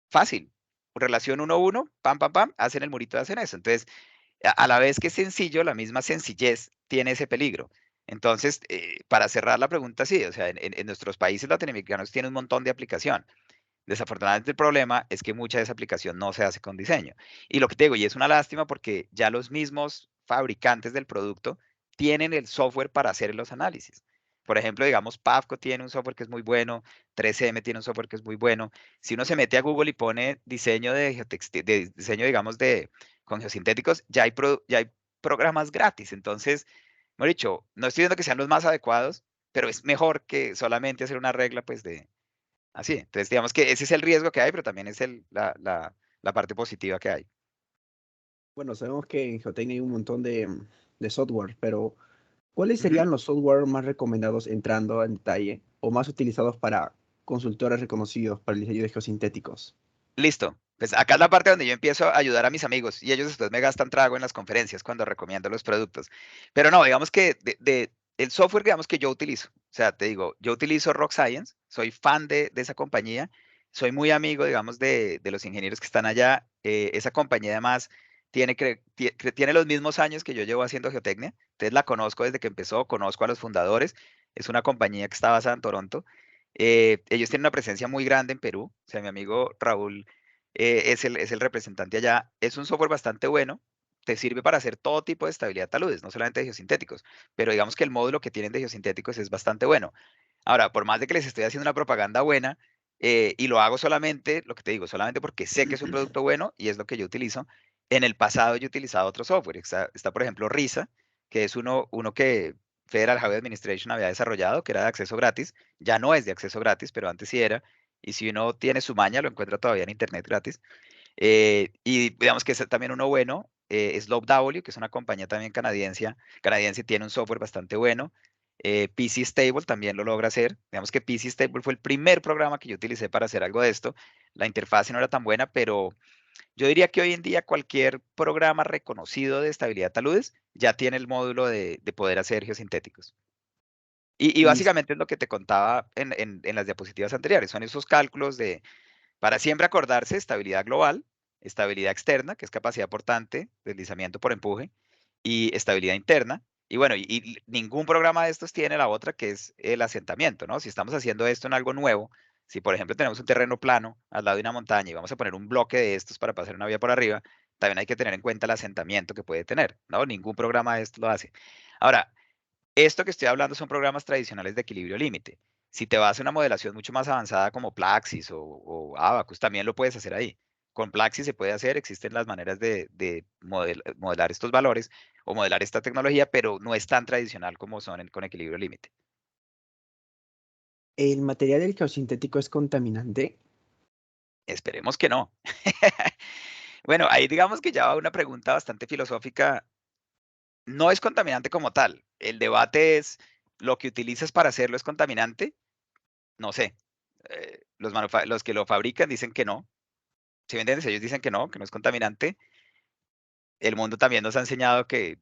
Fácil. Relación 1:1, pam, pam, pam, hacen el murito y hacen eso. Entonces, a la vez que es sencillo, la misma sencillez tiene ese peligro. Entonces, para cerrar la pregunta, sí, o sea, en nuestros países latinoamericanos tiene un montón de aplicación. Desafortunadamente el problema es que mucha de esa aplicación no se hace con diseño. Y lo que te digo, y es una lástima porque ya los mismos fabricantes del producto tienen el software para hacer los análisis. Por ejemplo, digamos, Pavco tiene un software que es muy bueno, 3M tiene un software que es muy bueno. Si uno se mete a Google y pone diseño de diseño, digamos, con geosintéticos, ya hay programas gratis. Entonces, mejor dicho, no estoy diciendo que sean los más adecuados, pero es mejor que solamente hacer una regla, pues, así. Entonces, digamos que ese es el riesgo que hay, pero también es la parte positiva que hay. Bueno, sabemos que en Geotecnia hay un montón de software, pero ¿cuáles Ujú. serían los software más recomendados entrando en detalle o más utilizados para consultores reconocidos para el diseño de geosintéticos? Listo. Pues acá es la parte donde yo empiezo a ayudar a mis amigos y ellos después me gastan trago en las conferencias cuando recomiendo los productos. Pero no, digamos que el software, digamos que yo utilizo. O sea, te digo, yo utilizo Rock Science, soy fan de esa compañía, soy muy amigo, digamos, de los ingenieros que están allá. Esa compañía además tiene los mismos años que yo llevo haciendo geotecnia, entonces la conozco desde que empezó, conozco a los fundadores. Es una compañía que está basada en Toronto. Ellos tienen una presencia muy grande en Perú. O sea, mi amigo Raúl es el representante allá. Es un software bastante bueno. Te sirve para hacer todo tipo de estabilidad de taludes, no solamente de geosintéticos, pero digamos que el módulo que tienen de geosintéticos es bastante bueno. Ahora, por más de que les estoy haciendo una propaganda buena, y lo hago solamente, lo que te digo, solamente porque sé que es un producto bueno y es lo que yo utilizo, en el pasado yo he utilizado otro software. Está, por ejemplo, RISA, que es uno que Federal Highway Administration había desarrollado, que era de acceso gratis. Ya no es de acceso gratis, pero antes sí era. Y si uno tiene su maña, lo encuentra todavía en internet gratis. Y digamos que es también uno bueno, SlopeW, que es una compañía también canadiense, tiene un software bastante bueno. PC Stable también lo logra hacer. Digamos que PC Stable fue el primer programa que yo utilicé para hacer algo de esto. La interfaz no era tan buena, pero yo diría que hoy en día cualquier programa reconocido de estabilidad de taludes ya tiene el módulo de poder hacer geosintéticos. Y Listo. básicamente es lo que te contaba en las diapositivas anteriores. Son esos cálculos para siempre acordarse, estabilidad global, estabilidad externa, que es capacidad portante, deslizamiento por empuje, y estabilidad interna. Y bueno, y ningún programa de estos tiene la otra, que es el asentamiento, ¿no? Si estamos haciendo esto en algo nuevo, si por ejemplo tenemos un terreno plano al lado de una montaña y vamos a poner un bloque de estos para pasar una vía por arriba, también hay que tener en cuenta el asentamiento que puede tener, ¿no? Ningún programa de estos lo hace. Ahora, esto que estoy hablando son programas tradicionales de equilibrio límite. Si te vas a una modelación mucho más avanzada como Plaxis o Abacus, también lo puedes hacer ahí. Con Plaxis se puede hacer, existen las maneras de modelar estos valores o modelar esta tecnología, pero no es tan tradicional como son con equilibrio límite. ¿El material del geosintético es contaminante? Esperemos que no. Bueno, ahí digamos que ya va una pregunta bastante filosófica. No es contaminante como tal. El debate es, ¿lo que utilizas para hacerlo es contaminante? No sé. Los que lo fabrican dicen que no. ¿Sí me entiendes? Ellos dicen que no es contaminante. El mundo también nos ha enseñado que,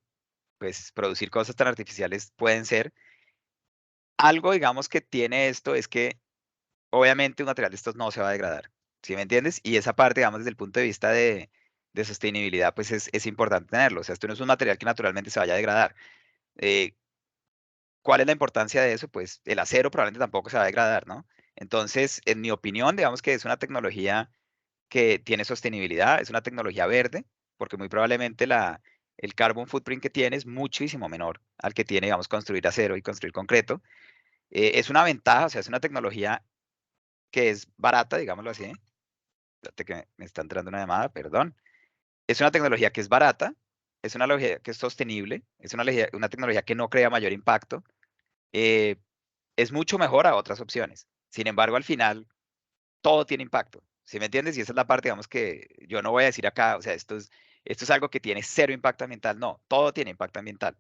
pues, producir cosas tan artificiales pueden ser. Algo, digamos, que tiene esto es que, obviamente, un material de estos no se va a degradar. ¿Sí me entiendes? Y esa parte, digamos, desde el punto de vista de sostenibilidad, pues es importante tenerlo. O sea, esto no es un material que naturalmente se vaya a degradar. Eh, ¿Cuál es la importancia de eso? Pues el acero probablemente tampoco se va a degradar, ¿no? Entonces, en mi opinión, digamos que es una tecnología que tiene sostenibilidad, es una tecnología verde, porque muy probablemente el carbon footprint que tiene es muchísimo menor al que tiene, digamos, construir acero y construir concreto. Es una ventaja, o sea, es una tecnología que es barata, digámoslo así. Espérate que me está entrando una llamada, perdón. Es una tecnología que es barata, es una tecnología que es sostenible, es una tecnología que no crea mayor impacto. eh, es mucho mejor a otras opciones. Sin embargo, al final, todo tiene impacto, ¿sí me entiendes? Y esa es la parte, digamos, que yo no voy a decir acá, o sea, esto es algo que tiene cero impacto ambiental, no, todo tiene impacto ambiental,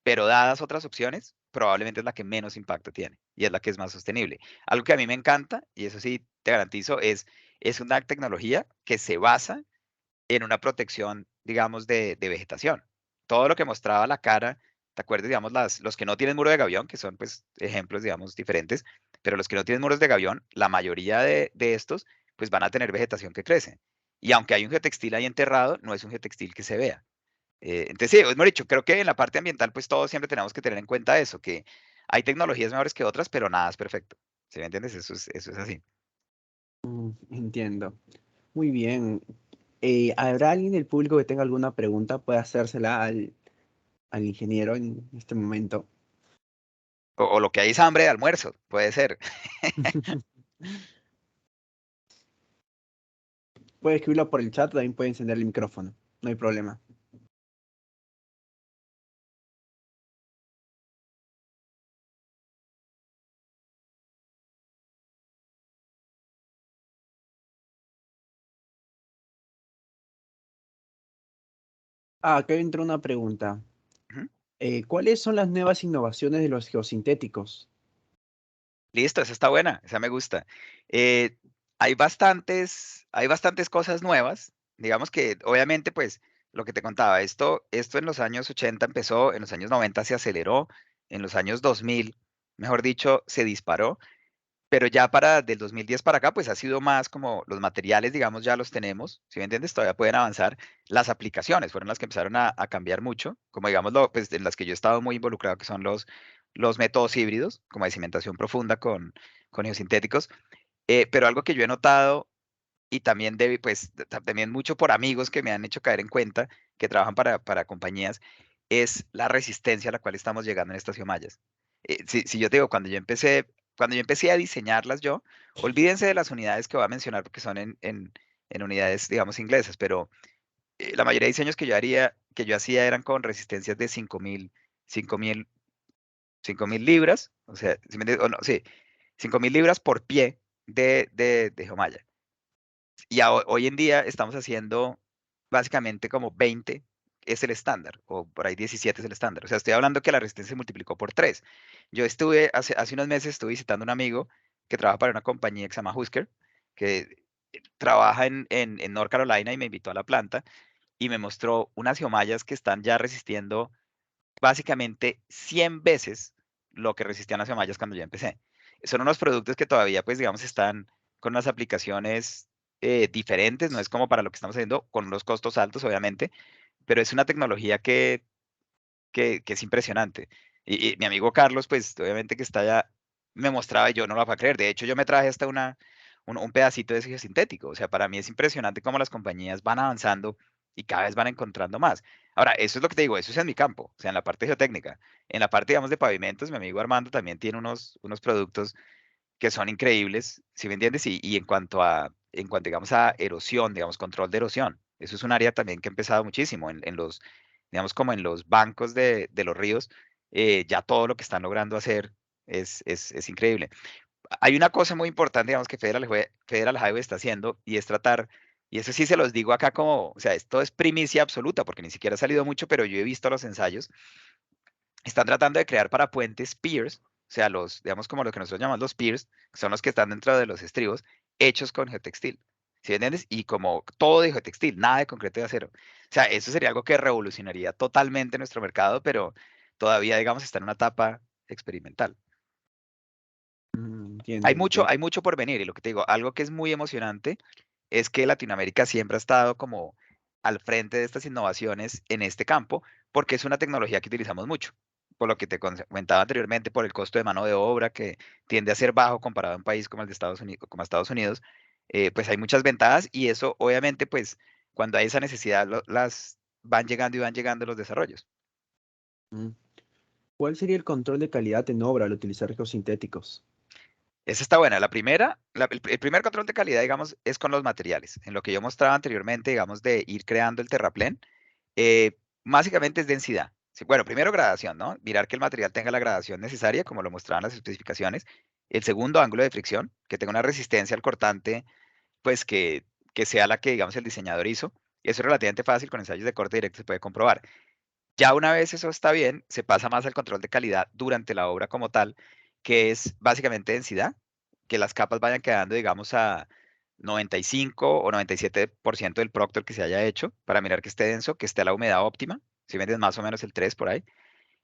pero dadas otras opciones, probablemente es la que menos impacto tiene y es la que es más sostenible. Algo que a mí me encanta, y eso sí te garantizo, es una tecnología que se basa en una protección, digamos, de vegetación. Todo lo que mostraba la cara, ¿te acuerdas, digamos, los que no tienen muro de gavión, que son, pues, ejemplos, digamos, diferentes, pero los que no tienen muros de gavión, la mayoría de estos, pues, van a tener vegetación que crece. Y aunque hay un geotextil ahí enterrado, no es un geotextil que se vea. Entonces, sí, hemos dicho, creo que en la parte ambiental, pues, todos siempre tenemos que tener en cuenta eso, que hay tecnologías mejores que otras, pero nada es perfecto. ¿Sí me entiendes? Eso es así. Entiendo. Muy bien. ¿Habrá alguien del público que tenga alguna pregunta? Puede hacérsela al ingeniero en este momento. O lo que hay es hambre de almuerzo, puede ser. Puede escribirlo por el chat, también puede encender el micrófono. No hay problema. Acá entra una pregunta. Ujú. ¿Cuáles son las nuevas innovaciones de los geosintéticos? Listo, esa está buena, esa me gusta. Eh, hay bastantes cosas nuevas. Digamos que obviamente, pues, lo que te contaba, esto en los años 80 empezó, en los años 90 se aceleró, en los años 2000, mejor dicho, se disparó. Pero ya para del 2010 para acá, pues ha sido más como los materiales, digamos, ya los tenemos, si me entiendes, todavía pueden avanzar. Las aplicaciones fueron las que empezaron a cambiar mucho, como digamos, pues en las que yo he estado muy involucrado, que son los métodos híbridos, como de cimentación profunda con geosintéticos. Pero algo que yo he notado y también pues también mucho por amigos que me han hecho caer en cuenta, que trabajan para compañías, es la resistencia a la cual estamos llegando en estas biomallas. Si yo te digo, cuando yo empecé a diseñarlas yo, olvídense de las unidades que voy a mencionar porque son en unidades, digamos, inglesas, pero la mayoría de diseños que yo hacía eran con resistencias de 5.000, 5.000 libras, o sea, ¿sí me entiendes? O no, sí, 5.000 libras por pie de geomalla. Y hoy en día estamos haciendo básicamente como 20 es el estándar, o por ahí 17 es el estándar. O sea, estoy hablando que la resistencia se multiplicó por 3. Yo estuve, hace unos meses estuve visitando a un amigo que trabaja para una compañía que se llama Husker, que trabaja en North Carolina y me invitó a la planta y me mostró unas geomallas que están ya resistiendo básicamente 100 veces lo que resistían las geomallas cuando yo empecé. Son unos productos que todavía, pues, digamos, están con unas aplicaciones diferentes, no es como para lo que estamos haciendo, con unos costos altos, obviamente, pero es una tecnología que es impresionante. Y mi amigo Carlos, pues, obviamente que está allá, me mostraba y yo no lo iba a creer. De hecho, yo me traje hasta un pedacito de ese sintético. O sea, para mí es impresionante cómo las compañías van avanzando y cada vez van encontrando más. Ahora, eso es lo que te digo, eso es en mi campo, o sea, en la parte geotécnica. En la parte, digamos, de pavimentos, mi amigo Armando también tiene unos productos que son increíbles, ¿si me entiendes? Y en cuanto, digamos, a erosión, digamos, control de erosión, eso es un área también que ha empezado muchísimo en los, digamos, como en los bancos de los ríos, ya todo lo que están logrando hacer es increíble. Hay una cosa muy importante, digamos, que Federal Highway está haciendo y es tratar, y eso sí se los digo acá como, o sea, esto es primicia absoluta porque ni siquiera ha salido mucho, pero yo he visto los ensayos, están tratando de crear para puentes piers, o sea, digamos como lo que nosotros llamamos los piers, que son los que están dentro de los estribos, hechos con geotextil. ¿Sí me entiendes? Y como todo de geotextil, nada de concreto de acero. O sea, eso sería algo que revolucionaría totalmente nuestro mercado, pero todavía, digamos, está en una etapa experimental. Hay Entiendo, mucho, entiendo. hay mucho por venir y lo que te digo, algo que es muy emocionante es que Latinoamérica siempre ha estado como al frente de estas innovaciones en este campo porque es una tecnología que utilizamos mucho. Por lo que te comentaba anteriormente, por el costo de mano de obra que tiende a ser bajo comparado a un país como el de Estados Unidos, como Estados Unidos, pues hay muchas ventajas y eso obviamente pues cuando hay esa necesidad las van llegando y van llegando los desarrollos. Mm. ¿Cuál sería el control de calidad en obra al utilizar geosintéticos? Esa está buena. La primera, el primer control de calidad, digamos, es con los materiales. En lo que yo mostraba anteriormente, digamos, de ir creando el terraplén, básicamente es densidad. Sí, bueno, primero gradación, ¿no? Mirar que el material tenga la gradación necesaria, como lo mostraban las especificaciones. El segundo, ángulo de fricción, que tenga una resistencia al cortante, pues que sea la que, digamos, el diseñador hizo. Y eso es relativamente fácil, con ensayos de corte directo se puede comprobar. Ya una vez eso está bien, se pasa más al control de calidad durante la obra como tal, que es básicamente densidad, que las capas vayan quedando, digamos, a 95 o 97% del Proctor que se haya hecho, para mirar que esté denso, que esté a la humedad óptima, si vendes más o menos el 3 por ahí.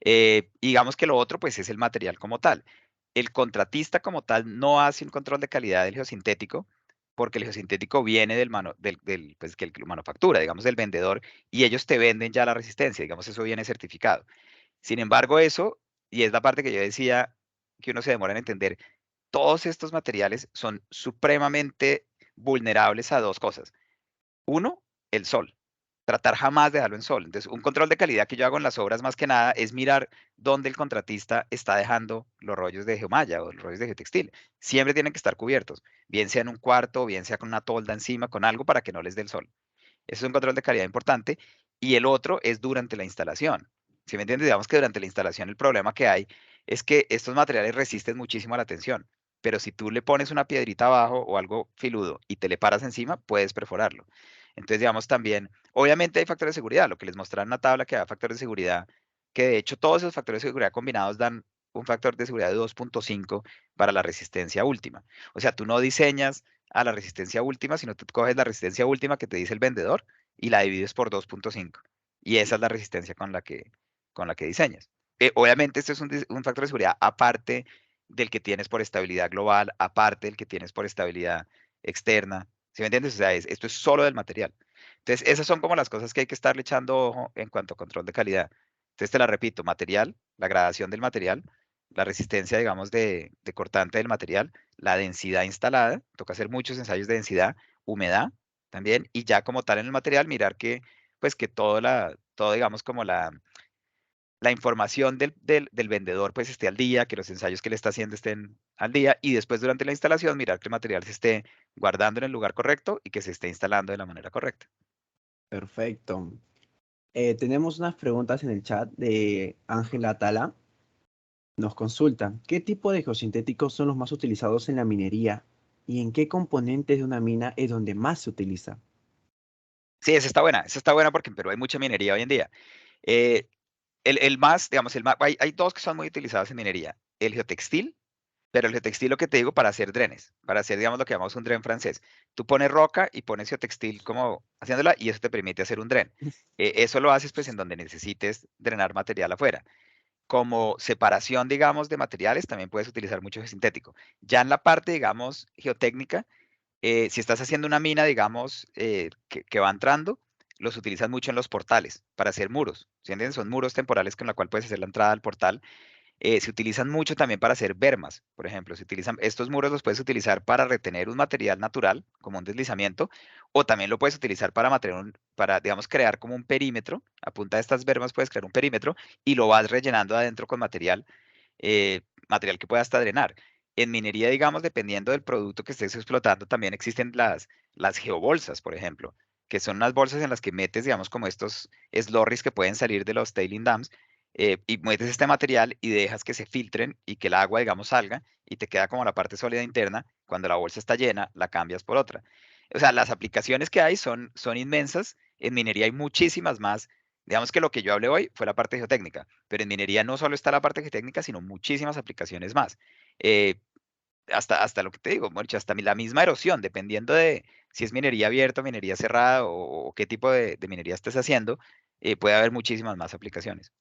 Y digamos que lo otro, pues, es el material como tal. El contratista como tal no hace un control de calidad del geosintético, porque el geosintético viene pues, que lo manufactura, digamos, del vendedor, y ellos te venden ya la resistencia, digamos, eso viene certificado. Sin embargo, eso, y es la parte que yo decía que uno se demora en entender, todos estos materiales son supremamente vulnerables a dos cosas. Uno, el sol. Tratar jamás de dejarlo en sol. Entonces, un control de calidad que yo hago en las obras más que nada es mirar dónde el contratista está dejando los rollos de geomalla o los rollos de geotextil. Siempre tienen que estar cubiertos, bien sea en un cuarto, bien sea con una tolda encima, con algo para que no les dé el sol. Ese es un control de calidad importante. Y el otro es durante la instalación. ¿Sí me entiendes? Digamos que durante la instalación el problema que hay es que estos materiales resisten muchísimo a la tensión. Pero si tú le pones una piedrita abajo o algo filudo y te le paras encima, puedes perforarlo. Entonces, digamos también, obviamente hay factores de seguridad, lo que les mostré en una tabla que da factores de seguridad, que de hecho todos esos factores de seguridad combinados dan un factor de seguridad de 2.5 para la resistencia última. O sea, tú no diseñas a la resistencia última, sino tú coges la resistencia última que te dice el vendedor y la divides por 2.5. Y esa es la resistencia con la que diseñas. Obviamente, este es un factor de seguridad aparte del que tienes por estabilidad global, aparte del que tienes por estabilidad externa. ¿Sí me entiendes? O sea, esto es solo del material. Entonces, esas son como las cosas que hay que estarle echando ojo en cuanto a control de calidad. Entonces, te la repito, material, la gradación del material, la resistencia, digamos, de cortante del material, la densidad instalada, toca hacer muchos ensayos de densidad, humedad también, y ya como tal en el material, mirar que, pues, que todo, digamos, como la información del vendedor pues esté al día, que los ensayos que le está haciendo estén al día y después durante la instalación mirar que el material se esté guardando en el lugar correcto y que se esté instalando de la manera correcta. Perfecto. Tenemos unas preguntas en el chat de Ángela Atala. Nos consulta, ¿qué tipo de geosintéticos son los más utilizados en la minería y en qué componentes de una mina es donde más se utiliza? Sí, esa está buena porque en Perú hay mucha minería hoy en día. Eh, el más, digamos, hay dos que son muy utilizados en minería, el geotextil. Pero el geotextil, lo que te digo, para hacer drenes, para hacer, digamos, lo que llamamos un dren francés. Tú pones roca y pones geotextil como haciéndola y eso te permite hacer un dren. Eso lo haces pues en donde necesites drenar material afuera. Como separación, digamos, de materiales, también puedes utilizar mucho geosintético. Ya en la parte, digamos, geotécnica, si estás haciendo una mina, digamos, que va entrando, los utilizas mucho en los portales para hacer muros. ¿Sí entiendes? Son muros temporales con la cual puedes hacer la entrada al portal. Se utilizan mucho también para hacer bermas, por ejemplo. Se utilizan, estos muros los puedes utilizar para retener un material natural, como un deslizamiento, o también lo puedes utilizar para, para, digamos, crear como un perímetro. A punta de estas bermas puedes crear un perímetro y lo vas rellenando adentro con material que pueda hasta drenar. En minería, digamos, dependiendo del producto que estés explotando, también existen las geobolsas, por ejemplo, que son unas bolsas en las que metes, digamos, como estos slurries que pueden salir de los tailing dams, y metes este material y dejas que se filtren y que el agua, digamos, salga y te queda como la parte sólida interna. Cuando la bolsa está llena, la cambias por otra. O sea, las aplicaciones que hay son inmensas. En minería hay muchísimas más. Digamos que lo que yo hablé hoy fue la parte geotécnica, pero en minería no solo está la parte geotécnica, sino muchísimas aplicaciones más. Eh, hasta lo que te digo, Morcha, hasta la misma erosión, dependiendo de si es minería abierta, minería cerrada o qué tipo de minería estés haciendo, puede haber muchísimas más aplicaciones.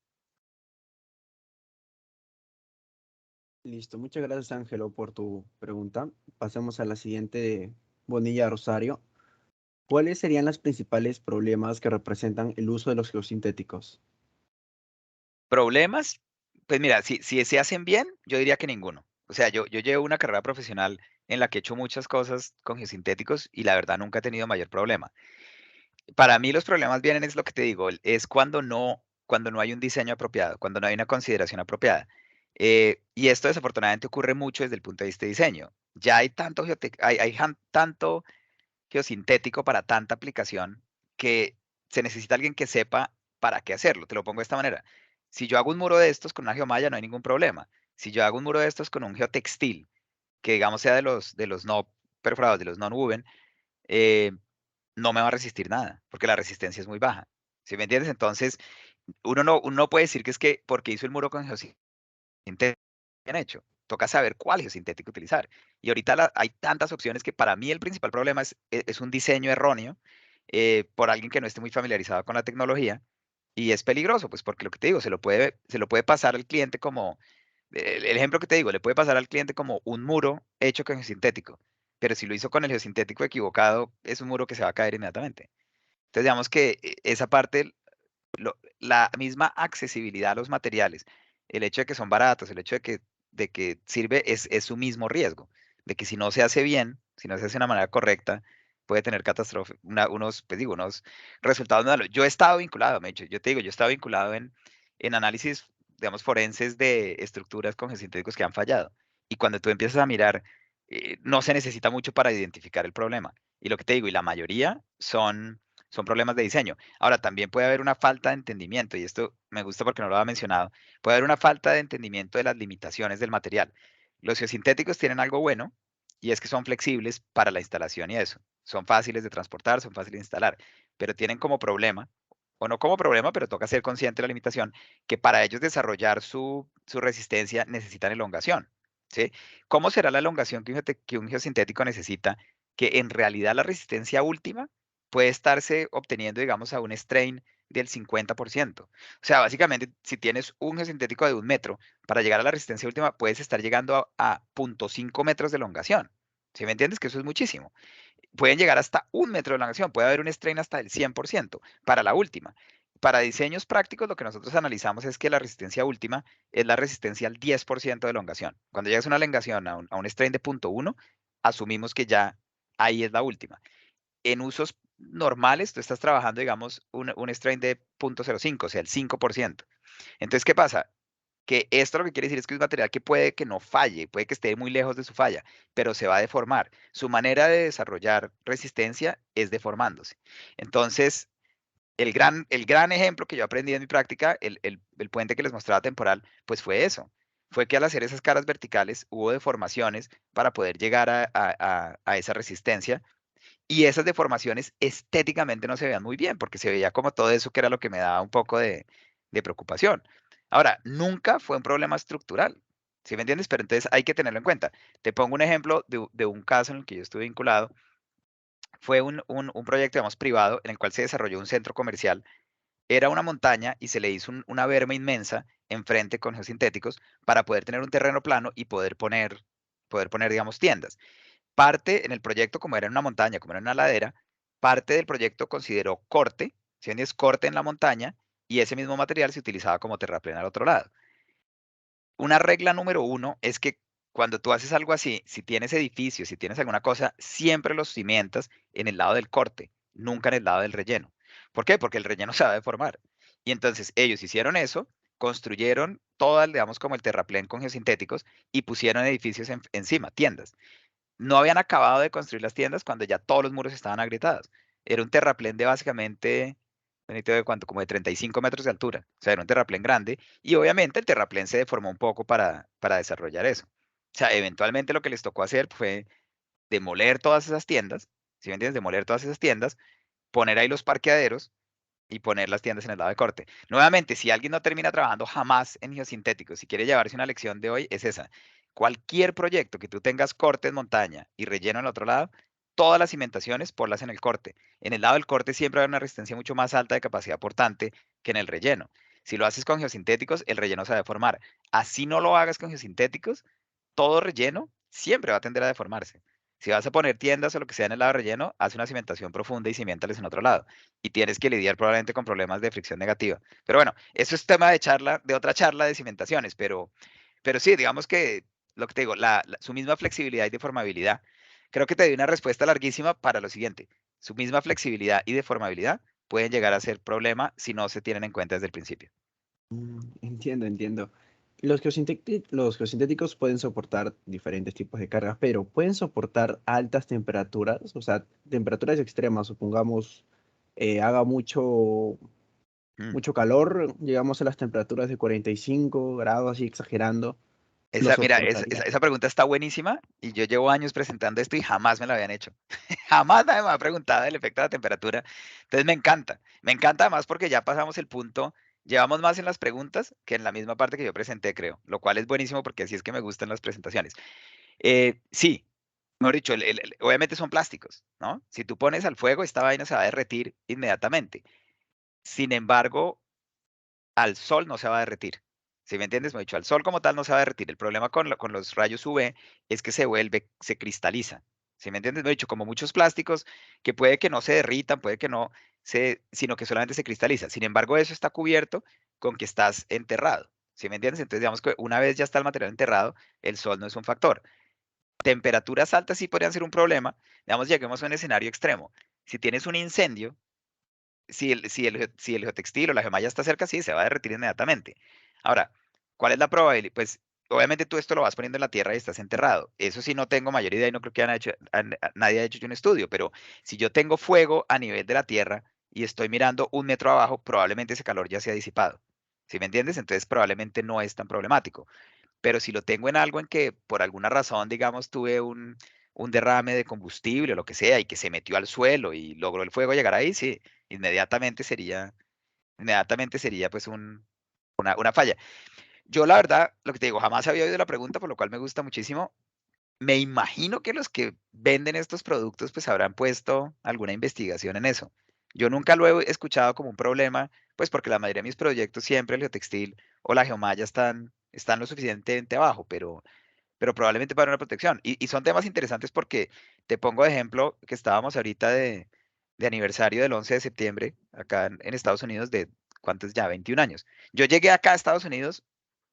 Listo, muchas gracias Ángelo por tu pregunta. Pasemos a la siguiente, Bonilla Rosario. ¿Cuáles serían los principales problemas que representan el uso de los geosintéticos? Problemas, pues mira, si se hacen bien, yo diría que ninguno. O sea, yo llevo una carrera profesional en la que he hecho muchas cosas con geosintéticos y la verdad nunca he tenido mayor problema. Para mí los problemas vienen, es lo que te digo, es cuando no hay un diseño apropiado, cuando no hay una consideración apropiada. Y esto desafortunadamente ocurre mucho desde el punto de vista de diseño. Ya hay tanto geosintético para tanta aplicación que se necesita alguien que sepa para qué hacerlo. Te lo pongo de esta manera. Si yo hago un muro de estos con una geomalla, no hay ningún problema. Si yo hago un muro de estos con un geotextil, que digamos sea de los no perforados, de los non-woven, eh, no me va a resistir nada, porque la resistencia es muy baja. ¿Sí me entiendes? Entonces, uno no puede decir que es que porque hizo el muro con geosintético bien hecho. Toca saber cuál geosintético utilizar. Y ahorita hay tantas opciones que para mí el principal problema es un diseño erróneo por alguien que no esté muy familiarizado con la tecnología y es peligroso, pues porque lo que te digo, se lo puede pasar al cliente como, el ejemplo que te digo, le puede pasar al cliente como un muro hecho con geosintético, pero si lo hizo con el geosintético equivocado, es un muro que se va a caer inmediatamente. Entonces, digamos que esa parte, la misma accesibilidad a los materiales, el hecho de que son baratos, el hecho de que sirve es su mismo riesgo, de que si no se hace bien, si no se hace de una manera correcta, puede tener catástrofe, pues digo, unos resultados malos. Yo he estado vinculado, yo te digo, yo he estado vinculado en análisis, digamos, forenses de estructuras con geosintéticos que han fallado. Y cuando tú empiezas a mirar, no se necesita mucho para identificar el problema. Y lo que te digo, y la mayoría son problemas de diseño. Ahora, también puede haber una falta de entendimiento, y esto me gusta porque no lo había mencionado, puede haber una falta de entendimiento de las limitaciones del material. Los geosintéticos tienen algo bueno, y es que son flexibles para la instalación y eso. Son fáciles de transportar, son fáciles de instalar, pero tienen como problema, o no como problema, pero toca ser consciente de la limitación, que para ellos desarrollar su resistencia necesitan elongación, ¿sí? ¿Cómo será la elongación que un geosintético necesita? Que en realidad la resistencia última puede estarse obteniendo, digamos, a un strain del 50%. O sea, básicamente, si tienes un geosintético de 1 metro, para llegar a la resistencia última puedes estar llegando a 0.5 metros de elongación. ¿Sí me entiendes? Que eso es muchísimo. Pueden llegar hasta 1 metro de elongación. Puede haber un strain hasta el 100% para la última. Para diseños prácticos, lo que nosotros analizamos es que la resistencia última es la resistencia al 10% de elongación. Cuando llegas a una elongación a un strain de 0.1, asumimos que ya ahí es la última. En usos normales, tú estás trabajando, digamos, un strain de 0.05, o sea, el 5%. Entonces, ¿qué pasa? Que esto lo que quiere decir es que es un material que puede que no falle, puede que esté muy lejos de su falla, pero se va a deformar. Su manera de desarrollar resistencia es deformándose. Entonces, el gran ejemplo que yo aprendí en mi práctica, el puente que les mostraba temporal, pues fue eso. Fue que al hacer esas caras verticales hubo deformaciones para poder llegar a esa resistencia, y esas deformaciones estéticamente no se veían muy bien, porque se veía como todo eso que era lo que me daba un poco de preocupación. Ahora, nunca fue un problema estructural, ¿sí me entiendes? Pero entonces hay que tenerlo en cuenta. Te pongo un ejemplo de un caso en el que yo estuve vinculado. Fue un proyecto, digamos, privado, en el cual se desarrolló un centro comercial. Era una montaña y se le hizo una berma inmensa enfrente con geosintéticos para poder tener un terreno plano y poder poner, digamos, tiendas. Parte en el proyecto, como era en una montaña, como era en una ladera, parte del proyecto consideró corte, ¿sí entiendes? Corte en la montaña, y ese mismo material se utilizaba como terraplén al otro lado. Una regla número uno es que cuando tú haces algo así, si tienes edificios, si tienes alguna cosa, siempre los cimentas en el lado del corte, nunca en el lado del relleno. ¿Por qué? Porque el relleno se va a deformar. Y entonces ellos hicieron eso, construyeron todo, digamos, como el terraplén con geosintéticos y pusieron edificios encima, tiendas. No habían acabado de construir las tiendas cuando ya todos los muros estaban agrietados. Era un terraplén de básicamente, Benito, ¿de cuánto? Como de 35 metros de altura. O sea, era un terraplén grande y obviamente el terraplén se deformó un poco para desarrollar eso. O sea, eventualmente lo que les tocó hacer fue demoler todas esas tiendas, ¿sí me entiendes? Demoler todas esas tiendas, poner ahí los parqueaderos y poner las tiendas en el lado de corte. Nuevamente, si alguien no termina trabajando jamás en geosintéticos, si quiere llevarse una lección de hoy, es esa. Cualquier proyecto que tú tengas corte en montaña y relleno en el otro lado, todas las cimentaciones ponlas en el corte. En el lado del corte siempre va a haber una resistencia mucho más alta de capacidad portante que en el relleno. Si lo haces con geosintéticos, el relleno se va a deformar. Así no lo hagas con geosintéticos, todo relleno siempre va a tender a deformarse. Si vas a poner tiendas o lo que sea en el lado relleno, haz una cimentación profunda y cimiéntales en otro lado. Y tienes que lidiar probablemente con problemas de fricción negativa. Pero bueno, eso es tema de charla, de otra charla de cimentaciones, pero sí, digamos que lo que te digo, su misma flexibilidad y deformabilidad, creo que te di una respuesta larguísima para lo siguiente. Su misma flexibilidad y deformabilidad pueden llegar a ser problema si no se tienen en cuenta desde el principio. Entiendo, entiendo. Los geosintéticos pueden soportar diferentes tipos de cargas, pero pueden soportar altas temperaturas, o sea, temperaturas extremas, supongamos, haga Mm. mucho calor, llegamos a las temperaturas de 45 grados, así exagerando, lo Mira, esa, soportaría. esa pregunta está buenísima y yo llevo años presentando esto y jamás me la habían hecho. Jamás nadie me ha preguntado el efecto de la temperatura. Entonces me encanta. Me encanta además porque ya pasamos el punto, llevamos más en las preguntas que en la misma parte que yo presenté, creo, lo cual es buenísimo porque así es que me gustan las presentaciones. Sí, mejor dicho, obviamente son plásticos, ¿no? Si tú pones al fuego, esta vaina se va a derretir inmediatamente. Sin embargo, al sol no se va a derretir. ¿Sí me entiendes? Me he dicho, al sol como tal no se va a derretir. El problema con los rayos UV es que se cristaliza. ¿Sí me entiendes? Me he dicho, como muchos plásticos que puede que no se derritan, puede que no sino que solamente se cristaliza. Sin embargo, eso está cubierto con que estás enterrado. ¿Sí me entiendes? Entonces, digamos que una vez ya está el material enterrado, el sol no es un factor. Temperaturas altas sí podrían ser un problema. Digamos, lleguemos a un escenario extremo. Si tienes un incendio, si el geotextil o la geomalla está cerca, sí, se va a derretir inmediatamente. Ahora, ¿cuál es la probabilidad? Pues obviamente tú esto lo vas poniendo en la tierra y estás enterrado. Eso sí no tengo mayor idea y no creo que nadie haya hecho yo un estudio, pero si yo tengo fuego a nivel de la tierra y estoy mirando 1 metro abajo, probablemente ese calor ya se ha disipado. ¿Sí me entiendes? Entonces probablemente no es tan problemático. Pero si lo tengo en algo en que por alguna razón, digamos, tuve un derrame de combustible o lo que sea y que se metió al suelo y logró el fuego llegar ahí, sí, inmediatamente sería pues una falla. Yo la verdad, lo que te digo, jamás había oído la pregunta, por lo cual me gusta muchísimo. Me imagino que los que venden estos productos pues habrán puesto alguna investigación en eso. Yo nunca lo he escuchado como un problema, pues porque la mayoría de mis proyectos siempre el geotextil o la geomalla están lo suficientemente abajo, pero probablemente para una protección. Y son temas interesantes porque te pongo de ejemplo que estábamos ahorita de aniversario del 11 de septiembre acá en Estados Unidos de, ¿cuántos ya? 21 años. Yo llegué acá a Estados Unidos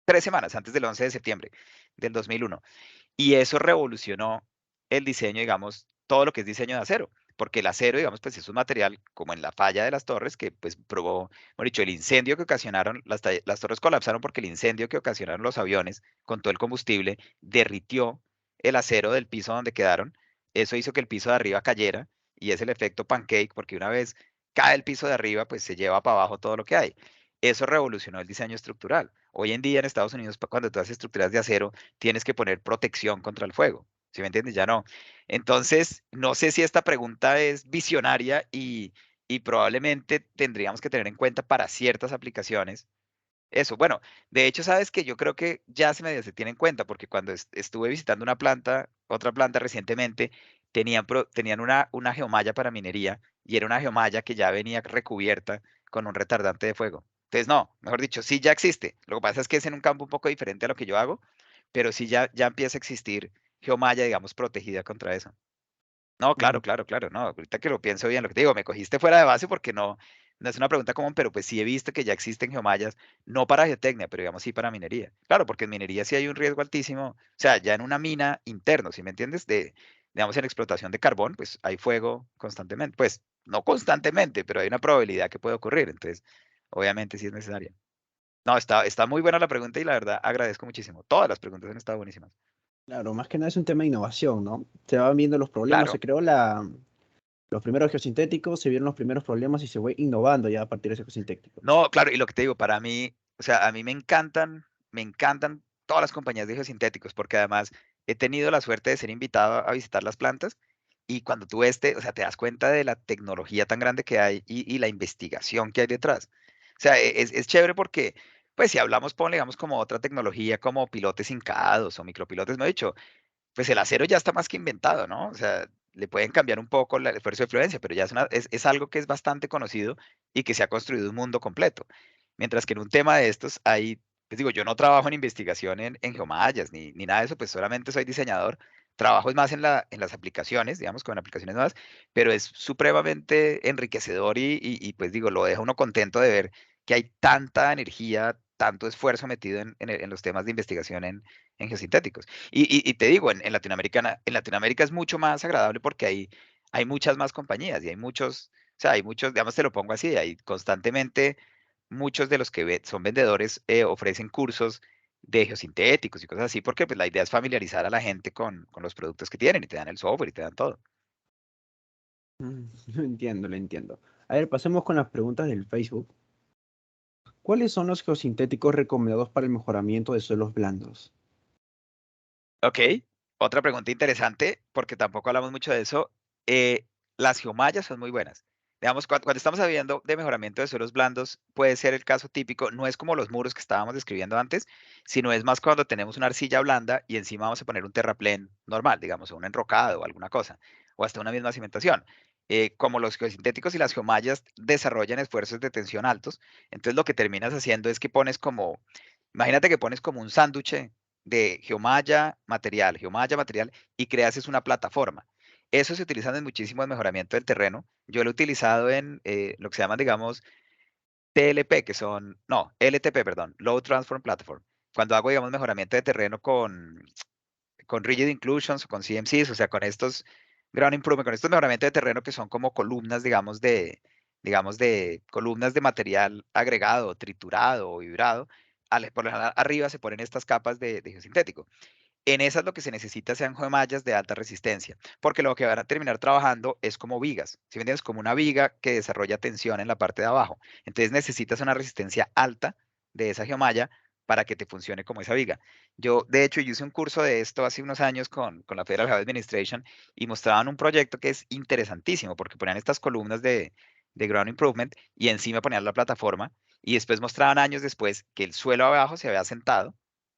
3 semanas antes del 11 de septiembre del 2001. Y eso revolucionó el diseño, digamos, todo lo que es diseño de acero, porque el acero, digamos, pues es un material como en la falla de las torres que pues probó, mejor dicho, el incendio que ocasionaron, las torres colapsaron porque el incendio que ocasionaron los aviones con todo el combustible derritió el acero del piso donde quedaron. Eso hizo que el piso de arriba cayera y es el efecto pancake, porque una vez cae el piso de arriba, pues se lleva para abajo todo lo que hay. Eso revolucionó el diseño estructural. Hoy en día en Estados Unidos, cuando tú haces estructuras de acero, tienes que poner protección contra el fuego. ¿Sí me entiendes? Ya no. Entonces, no sé si esta pregunta es visionaria y probablemente tendríamos que tener en cuenta para ciertas aplicaciones eso. Bueno, de hecho, sabes que yo creo que ya se tiene en cuenta, porque cuando estuve visitando otra planta recientemente, tenían una geomalla para minería y era una geomalla que ya venía recubierta con un retardante de fuego. Entonces, no, mejor dicho, sí ya existe. Lo que pasa es que es en un campo un poco diferente a lo que yo hago, pero sí ya empieza a existir geomalla, digamos, protegida contra eso. No, claro, Mm, claro, claro, no, ahorita que lo pienso bien, lo que te digo, me cogiste fuera de base porque no es una pregunta común, pero pues sí he visto que ya existen geomallas, no para geotecnia, pero digamos sí para minería. Claro, porque en minería sí hay un riesgo altísimo, o sea, ya en una mina interno, ¿sí me entiendes? Digamos, en explotación de carbón, pues hay fuego constantemente, pues no constantemente, pero hay una probabilidad que puede ocurrir, entonces, obviamente sí es necesaria. No, está muy buena la pregunta y la verdad agradezco muchísimo. Todas las preguntas han estado buenísimas. claro, más que nada es un tema de innovación, ¿no? Se van viendo los problemas, se Claro. creó los primeros geosintéticos, se vieron los primeros problemas y se fue innovando ya a partir de esos geosintéticos. No, claro, y lo que te digo, para mí, o sea, a mí me encantan todas las compañías de geosintéticos, porque además he tenido la suerte de ser invitado a visitar las plantas y cuando tú o sea, te das cuenta de la tecnología tan grande que hay y la investigación que hay detrás. O sea, es chévere porque, pues si hablamos, ponle, digamos, como otra tecnología, como pilotes hincados o micropilotes, me he dicho, pues el acero ya está más que inventado, ¿no? O sea, le pueden cambiar un poco el esfuerzo de fluencia, pero ya es algo que es bastante conocido y que se ha construido un mundo completo. Mientras que en un tema de estos hay, pues digo, yo no trabajo en investigación en geomallas ni nada de eso, pues solamente soy diseñador. Trabajo es más en las aplicaciones, digamos, con aplicaciones nuevas, pero es supremamente enriquecedor y, pues digo, lo deja uno contento de ver que hay tanta energía, tanto esfuerzo metido en los temas de investigación en geosintéticos. Y te digo, en Latinoamérica es mucho más agradable porque hay muchas más compañías y o sea, hay muchos, digamos, te lo pongo así, hay constantemente muchos de los que son vendedores ofrecen cursos de geosintéticos y cosas así, porque pues la idea es familiarizar a la gente con los productos que tienen y te dan el software y te dan todo. Lo entiendo, lo entiendo. A ver, pasemos con las preguntas del Facebook. ¿Cuáles son los geosintéticos recomendados para el mejoramiento de suelos blandos? Ok, otra pregunta interesante, porque tampoco hablamos mucho de eso. eh, las geomallas son muy buenas. Digamos, cuando estamos hablando de mejoramiento de suelos blandos, puede ser el caso típico, no es como los muros que estábamos describiendo antes, sino es más cuando tenemos una arcilla blanda y encima vamos a poner un terraplén normal, digamos, o un enrocado o alguna cosa, o hasta una misma cimentación. Como los geosintéticos y las geomallas desarrollan esfuerzos de tensión altos, entonces lo que terminas haciendo es que imagínate que pones como un sándwich de geomalla, material, y creas es una plataforma. Eso se utiliza muchísimo en mejoramiento del terreno. Yo lo he utilizado en lo que se llaman, digamos, TLP, no, LTP, perdón, Low Transform Platform. Cuando hago, digamos, mejoramiento de terreno con Rigid Inclusions o con CMCs, o sea, con estos Ground Improvement, con estos mejoramientos de terreno que son como columnas, digamos, de columnas de material agregado, triturado o vibrado, por lo general arriba se ponen estas capas de geosintético. En esas lo que se necesita sean mallas de alta resistencia, porque lo que van a terminar trabajando es como vigas, ¿sí me entiendes? Como una viga que desarrolla tensión en la parte de abajo. Entonces necesitas una resistencia alta de esa geomalla para que te funcione como esa viga. Yo, de hecho, yo hice un curso de esto hace unos años con la Federal Highway Administration y mostraban un proyecto que es interesantísimo porque ponían estas columnas de ground improvement y encima ponían la plataforma y después mostraban años después que el suelo abajo se había sentado.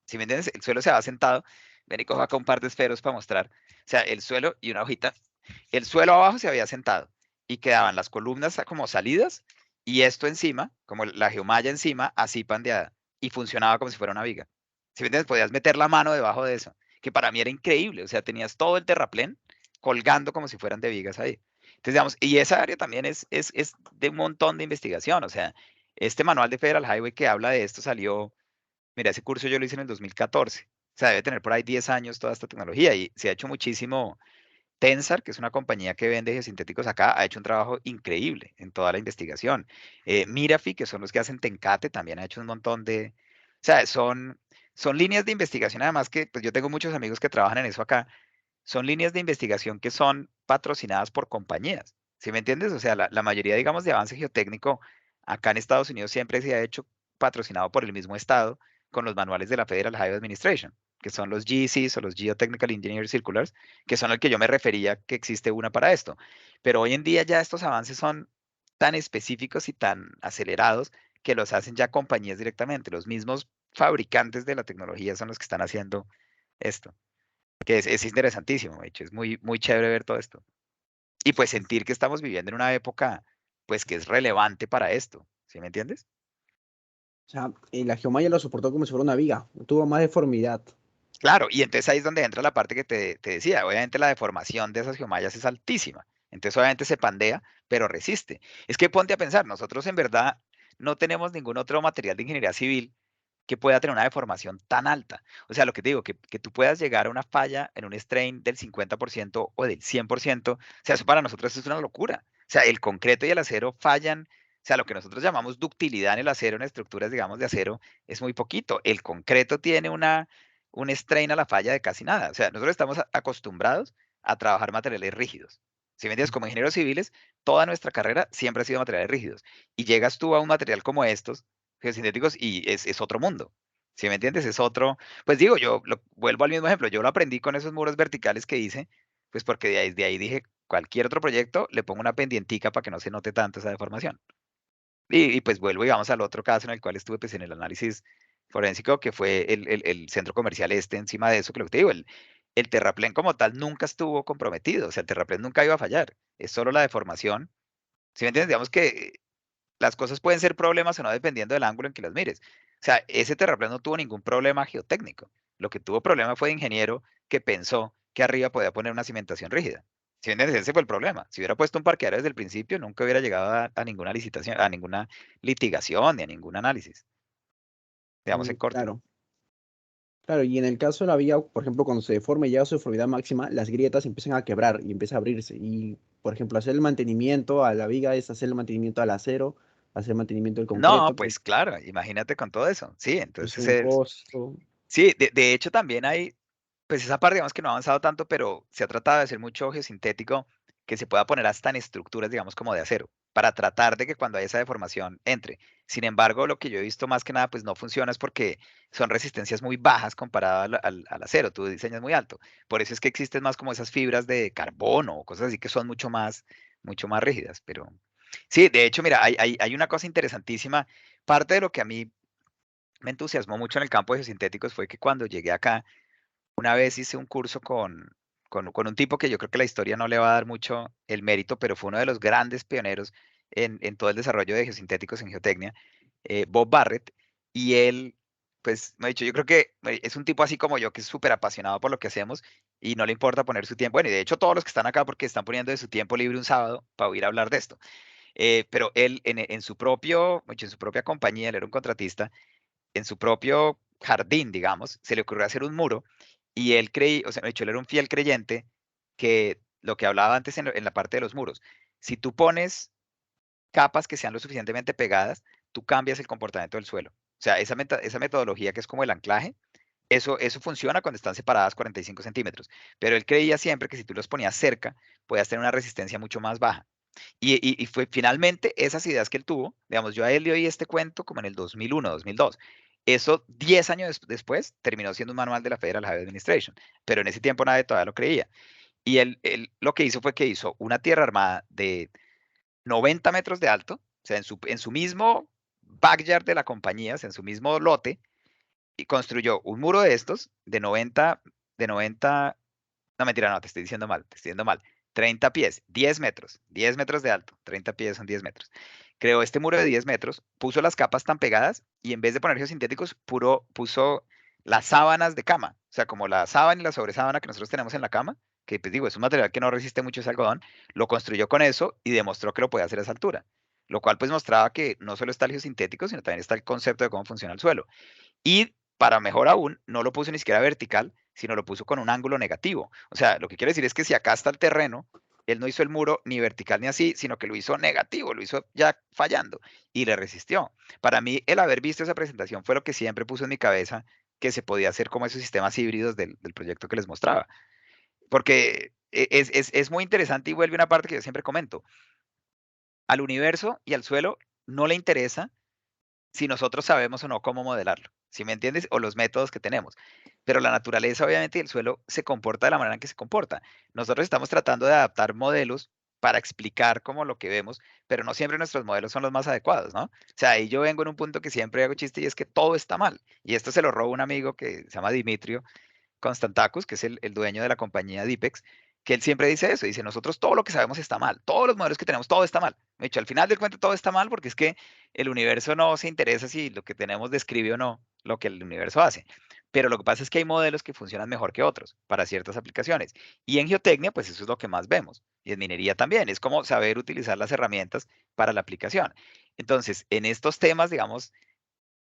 ¿Sí me entiendes? El suelo se había sentado. Ven y cojo acá un par de esferos para mostrar. O sea, el suelo y una hojita. El suelo abajo se había sentado y quedaban las columnas como salidas y esto encima, como la geomalla encima, así pandeada y funcionaba como si fuera una viga. ¿Sí me entiendes? Podías meter la mano debajo de eso, que para mí era increíble. O sea, tenías todo el terraplén colgando como si fueran de vigas ahí. Entonces, digamos, y esa área también es de un montón de investigación. O sea, este manual de Federal Highway que habla de esto salió, mira, ese curso yo lo hice en el 2014. O sea, debe tener por ahí 10 años toda esta tecnología y se ha hecho muchísimo. Tensar, que es una compañía que vende geosintéticos acá, ha hecho un trabajo increíble en toda la investigación. Mirafi, que son los que hacen Tencate, también ha hecho un montón de... O sea, son líneas de investigación, además que pues yo tengo muchos amigos que trabajan en eso acá, son líneas de investigación que son patrocinadas por compañías. ¿Sí me entiendes? O sea, la mayoría, digamos, de avance geotécnico acá en Estados Unidos siempre se ha hecho patrocinado por el mismo estado con los manuales de la Federal Highway Administration, que son los GECs o los Geotechnical Engineer Circulars, que son al que yo me refería que existe una para esto. Pero hoy en día ya estos avances son tan específicos y tan acelerados que los hacen ya compañías directamente. Los mismos fabricantes de la tecnología son los que están haciendo esto, que es interesantísimo, de hecho, es muy, muy chévere ver todo esto. Y pues sentir que estamos viviendo en una época, pues que es relevante para esto, ¿sí me entiendes? O sea, la geomalla lo soportó como si fuera una viga, tuvo más deformidad. Claro, y entonces ahí es donde entra la parte que te decía, obviamente la deformación de esas geomallas es altísima, entonces obviamente se pandea, pero resiste. Es que ponte a pensar, nosotros en verdad no tenemos ningún otro material de ingeniería civil que pueda tener una deformación tan alta. O sea, lo que te digo, que tú puedas llegar a una falla en un strain del 50% o del 100%, o sea, eso para nosotros es una locura. O sea, el concreto y el acero fallan, o sea, lo que nosotros llamamos ductilidad en el acero, en estructuras, digamos, de acero, es muy poquito. El concreto tiene un strain a la falla de casi nada. O sea, nosotros estamos acostumbrados a trabajar materiales rígidos. Si me entiendes, como ingenieros civiles, toda nuestra carrera siempre ha sido materiales rígidos. Y llegas tú a un material como estos, geosintéticos, y es otro mundo. ¿Sí me entiendes? Es otro. Pues digo, vuelvo al mismo ejemplo. Yo lo aprendí con esos muros verticales que hice, pues porque de ahí dije, cualquier otro proyecto, le pongo una pendientica para que no se note tanto esa deformación. Y pues vuelvo, digamos, al otro caso en el cual estuve pues, en el análisis forénsico, que fue el centro comercial este encima de eso, que lo que te digo, el terraplén como tal nunca estuvo comprometido, o sea, el terraplén nunca iba a fallar, es solo la deformación. ¿Sí me entiendes? Digamos que las cosas pueden ser problemas o no dependiendo del ángulo en que las mires. O sea, ese terraplén no tuvo ningún problema geotécnico. Lo que tuvo problema fue de ingeniero que pensó que arriba podía poner una cimentación rígida. ¿Sí me entiendes? Ese fue el problema. Si hubiera puesto un parqueadero desde el principio, nunca hubiera llegado a ninguna licitación, a ninguna litigación ni a ningún análisis. Digamos en corto. Claro, claro, y en el caso de la viga, por ejemplo, cuando se deforma y llega a su deformidad máxima, las grietas empiezan a quebrar y empieza a abrirse. Y, por ejemplo, hacer el mantenimiento a la viga es hacer el mantenimiento al acero, hacer el mantenimiento del No, concreto, que pues claro, imagínate con todo eso. Sí, es entonces un costo. sí, de hecho también hay, pues esa parte digamos que no ha avanzado tanto, pero se ha tratado de hacer mucho geosintético que se pueda poner hasta en estructuras, digamos, como de acero, para tratar de que cuando haya esa deformación entre. Sin embargo, lo que yo he visto más que nada, pues no funciona es porque son resistencias muy bajas comparado al acero, tu diseño es muy alto. Por eso es que existen más como esas fibras de carbono o cosas así que son mucho más rígidas. Pero sí, de hecho, mira, hay una cosa interesantísima. Parte de lo que a mí me entusiasmó mucho en el campo de geosintéticos fue que cuando llegué acá, una vez hice un curso con un tipo que yo creo que la historia no le va a dar mucho el mérito, pero fue uno de los grandes pioneros en todo el desarrollo de geosintéticos en geotecnia, Bob Barrett, y él, pues, me ha dicho, yo creo que es un tipo así como yo, que es súper apasionado por lo que hacemos y no le importa poner su tiempo. Bueno, y de hecho todos los que están acá porque están poniendo de su tiempo libre un sábado para oír hablar de esto. Pero él en su propia compañía, él era un contratista, en su propio jardín, digamos, se le ocurrió hacer un muro y él creí, o sea, de hecho, él era un fiel creyente que lo que hablaba antes en la parte de los muros, si tú pones capas que sean lo suficientemente pegadas, tú cambias el comportamiento del suelo. O sea, esa metodología que es como el anclaje, eso funciona cuando están separadas 45 centímetros, pero él creía siempre que si tú los ponías cerca, podías tener una resistencia mucho más baja. Y fue finalmente esas ideas que él tuvo, digamos, yo a él le oí este cuento como en el 2001, 2002, Eso 10 años después terminó siendo un manual de la Federal Highway Administration, pero en ese tiempo nadie todavía lo creía. Y él lo que hizo fue que hizo una tierra armada de 90 metros de alto, o sea, en su mismo backyard de la compañía, o sea, en su mismo lote, y construyó un muro de estos de 90, no mentira, no, te estoy diciendo mal, te estoy diciendo mal, 30 pies, 10 metros de alto, 30 pies son 10 metros. Creó este muro de 10 metros, puso las capas tan pegadas y en vez de poner geosintéticos, puso las sábanas de cama, o sea, como la sábana y la sobresábana que nosotros tenemos en la cama, que pues digo, es un material que no resiste mucho ese algodón, lo construyó con eso y demostró que lo puede hacer a esa altura, lo cual pues mostraba que no solo está el geosintético, sino también está el concepto de cómo funciona el suelo. Y para mejor aún, no lo puso ni siquiera vertical, sino lo puso con un ángulo negativo. O sea, lo que quiere decir es que si acá está el terreno, él no hizo el muro ni vertical ni así, sino que lo hizo negativo, lo hizo ya fallando y le resistió. Para mí, el haber visto esa presentación fue lo que siempre puso en mi cabeza que se podía hacer como esos sistemas híbridos del proyecto que les mostraba. Porque es muy interesante y vuelve una parte que yo siempre comento. Al universo y al suelo no le interesa si nosotros sabemos o no cómo modelarlo, ¿sí me entiendes? O los métodos que tenemos. Pero la naturaleza, obviamente, y el suelo se comporta de la manera en que se comporta. Nosotros estamos tratando de adaptar modelos para explicar como lo que vemos, pero no siempre nuestros modelos son los más adecuados, ¿no? O sea, ahí yo vengo en un punto que siempre hago chiste y es que todo está mal. Y esto se lo robo a un amigo que se llama Dimitrio, Constantakis, que es el dueño de la compañía Dipex, que él siempre dice eso, dice, nosotros todo lo que sabemos está mal, todos los modelos que tenemos, todo está mal. De hecho, al final del cuento todo está mal porque es que el universo no se interesa si lo que tenemos describe o no lo que el universo hace. Pero lo que pasa es que hay modelos que funcionan mejor que otros para ciertas aplicaciones. Y en geotecnia, pues eso es lo que más vemos. Y en minería también. Es como saber utilizar las herramientas para la aplicación. Entonces, en estos temas, digamos,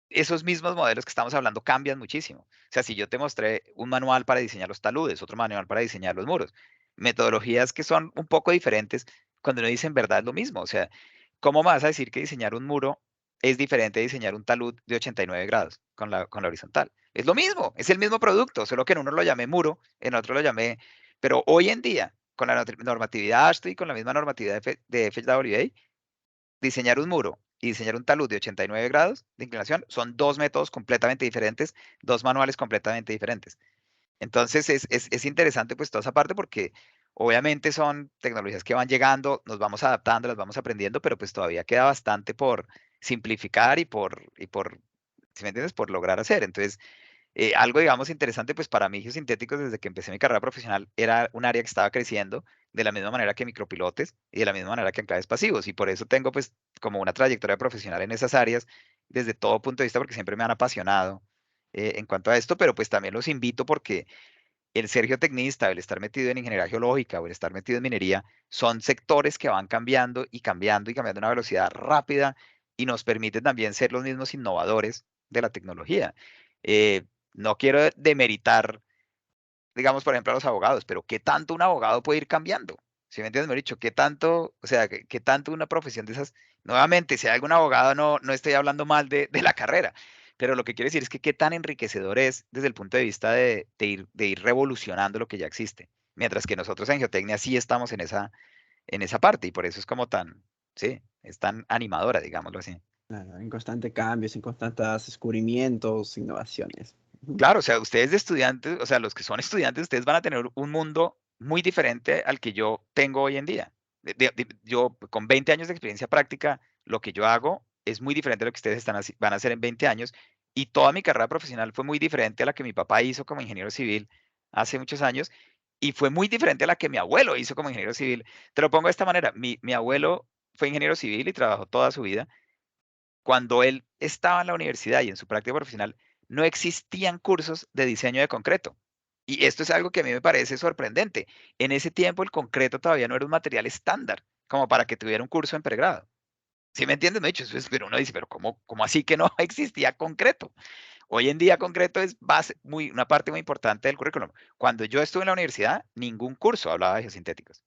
esos mismos modelos que estamos hablando cambian muchísimo. O sea, si yo te mostré un manual para diseñar los taludes, otro manual para diseñar los muros, metodologías que son un poco diferentes, cuando uno dice en verdad es lo mismo. O sea, ¿cómo me vas a decir que diseñar un muro es diferente de diseñar un talud de 89 grados con la horizontal? Es lo mismo, es el mismo producto, solo que en uno lo llamé muro, en otro lo llamé, pero hoy en día, con la normatividad AASHTO y con la misma normatividad de FHWA, diseñar un muro y diseñar un talud de 89 grados de inclinación son dos métodos completamente diferentes, dos manuales completamente diferentes. Entonces es interesante pues toda esa parte porque obviamente son tecnologías que van llegando, nos vamos adaptando, las vamos aprendiendo, pero pues todavía queda bastante por simplificar y por, si me entiendes, por lograr hacer. Entonces, algo, digamos, interesante, pues para mí, geosintéticos, desde que empecé mi carrera profesional, era un área que estaba creciendo de la misma manera que micropilotes y de la misma manera que anclaves pasivos. Y por eso tengo, pues, como una trayectoria profesional en esas áreas, desde todo punto de vista, porque siempre me han apasionado en cuanto a esto, pero pues también los invito porque el ser geotecnista, el estar metido en ingeniería geológica o el estar metido en minería, son sectores que van cambiando y cambiando y cambiando a una velocidad rápida y nos permiten también ser los mismos innovadores de la tecnología. Eh, no quiero demeritar, digamos, por ejemplo, a los abogados, pero ¿qué tanto un abogado puede ir cambiando? ¿Sí me entiendes, Moricho? ¿Qué tanto, o sea, qué tanto una profesión de esas? Nuevamente, si hay algún abogado, no estoy hablando mal de la carrera, pero lo que quiero decir es que qué tan enriquecedor es desde el punto de vista de ir revolucionando lo que ya existe. Mientras que nosotros en geotecnia sí estamos en esa parte y por eso es como tan, sí, es tan animadora, digámoslo así. Claro, en constante cambios, en constantes descubrimientos, innovaciones. Ujú. Claro, o sea, ustedes de estudiantes, o sea, los que son estudiantes, ustedes van a tener un mundo muy diferente al que yo tengo hoy en día. Yo, con 20 años de experiencia práctica, lo que yo hago es muy diferente a lo que ustedes van a hacer en 20 años. Y toda mi carrera profesional fue muy diferente a la que mi papá hizo como ingeniero civil hace muchos años. Y fue muy diferente a la que mi abuelo hizo como ingeniero civil. Te lo pongo de esta manera. Mi abuelo fue ingeniero civil y trabajó toda su vida. Cuando él estaba en la universidad y en su práctica profesional, no existían cursos de diseño de concreto. Y esto es algo que a mí me parece sorprendente. En ese tiempo el concreto todavía no era un material estándar, como para que tuviera un curso en pregrado. ¿Sí me entiendes? No he dicho eso, pero uno dice, pero ¿cómo así que no existía concreto? Hoy en día concreto es una parte muy importante del currículum. Cuando yo estuve en la universidad, ningún curso hablaba de geosintéticos.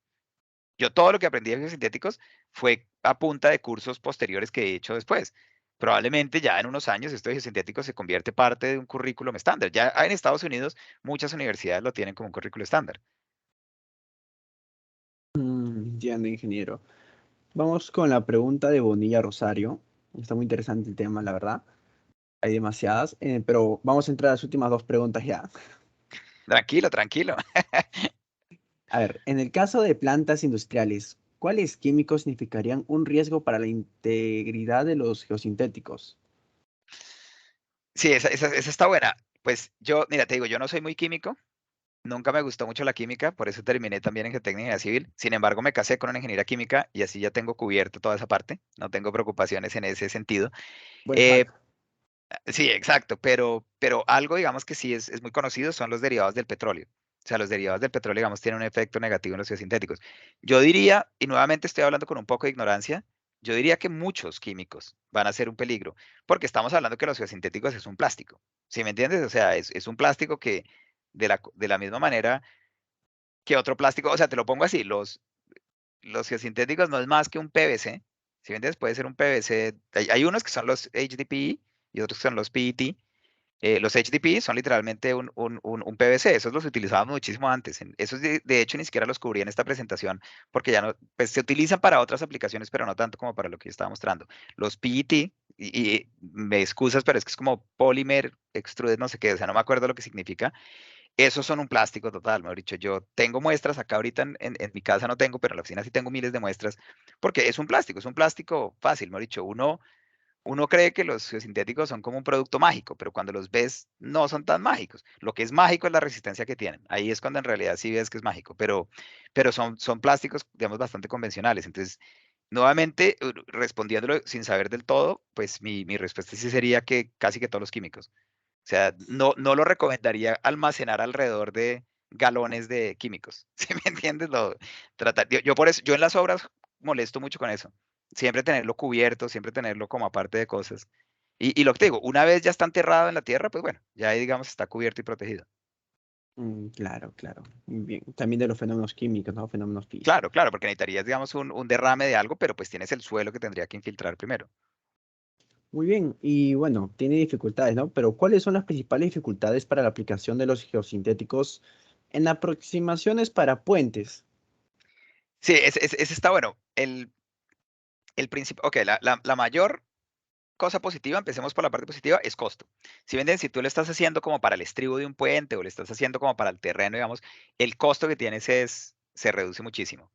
Yo todo lo que aprendí de biosintéticos fue a punta de cursos posteriores que he hecho después. Probablemente ya en unos años esto de biosintéticos se convierte parte de un currículum estándar. Ya en Estados Unidos muchas universidades lo tienen como un currículo estándar. Entiendo, ingeniero. Vamos con la pregunta de Bonilla Rosario. Está muy interesante el tema, la verdad. Hay demasiadas, pero vamos a entrar a las últimas dos preguntas ya. Tranquilo, tranquilo. A ver, en el caso de plantas industriales, ¿cuáles químicos significarían un riesgo para la integridad de los geosintéticos? Sí, esa está buena. Pues yo, mira, te digo, yo no soy muy químico, nunca me gustó mucho la química, por eso terminé también en geotecnia civil. Sin embargo, me casé con una ingeniería química y así ya tengo cubierto toda esa parte. No tengo preocupaciones en ese sentido. Buen Eh, hack. sí, exacto, pero algo, digamos que sí es muy conocido, son los derivados del petróleo. O sea, los derivados del petróleo, digamos, tienen un efecto negativo en los geosintéticos. Yo diría, y nuevamente estoy hablando con un poco de ignorancia, yo diría que muchos químicos van a ser un peligro, porque estamos hablando que los geosintéticos es un plástico. ¿Sí me entiendes? O sea, es un plástico que de la misma manera que otro plástico, o sea, te lo pongo así, los geosintéticos no es más que un PVC. ¿Sí me entiendes? Puede ser un PVC. Hay unos que son los HDPE y otros que son los PET. Los HDPE son literalmente un PVC, esos los utilizábamos muchísimo antes. Esos de hecho ni siquiera los cubrí en esta presentación porque ya no, pues se utilizan para otras aplicaciones, pero no tanto como para lo que yo estaba mostrando. Los PET, y me excusas, pero es que es como Polymer Extruded, no sé qué, o sea, no me acuerdo lo que significa. Esos son un plástico total, mejor dicho. Yo tengo muestras, acá ahorita en mi casa no tengo, pero en la oficina sí tengo miles de muestras, porque es un plástico fácil, mejor dicho. Uno cree que los sintéticos son como un producto mágico, pero cuando los ves no son tan mágicos. Lo que es mágico es la resistencia que tienen. Ahí es cuando en realidad sí ves que es mágico, pero son plásticos, digamos, bastante convencionales. Entonces, nuevamente, respondiéndolo sin saber del todo, pues mi respuesta sí sería que casi que todos los químicos. O sea, no lo recomendaría almacenar alrededor de galones de químicos. ¿Sí me entiendes? Yo por eso, yo en las obras molesto mucho con eso. Siempre tenerlo cubierto, siempre tenerlo como aparte de cosas. Y lo que te digo, una vez ya está enterrado en la tierra, pues bueno, ya ahí digamos está cubierto y protegido. Claro, claro. Muy bien. También de los fenómenos químicos, ¿no? Fenómenos Claro, físicos. claro, porque necesitarías, digamos, un derrame de algo, pero pues tienes el suelo que tendría que infiltrar primero. Muy bien. Y bueno, tiene dificultades, ¿no? Pero ¿cuáles son las principales dificultades para la aplicación de los geosintéticos en aproximaciones para puentes? Sí, ese está bueno. El principio, ok, la mayor cosa positiva, empecemos por la parte positiva, es costo. Si venden, si tú lo estás haciendo como para el estribo de un puente o lo estás haciendo como para el terreno, digamos, el costo que tienes se reduce muchísimo.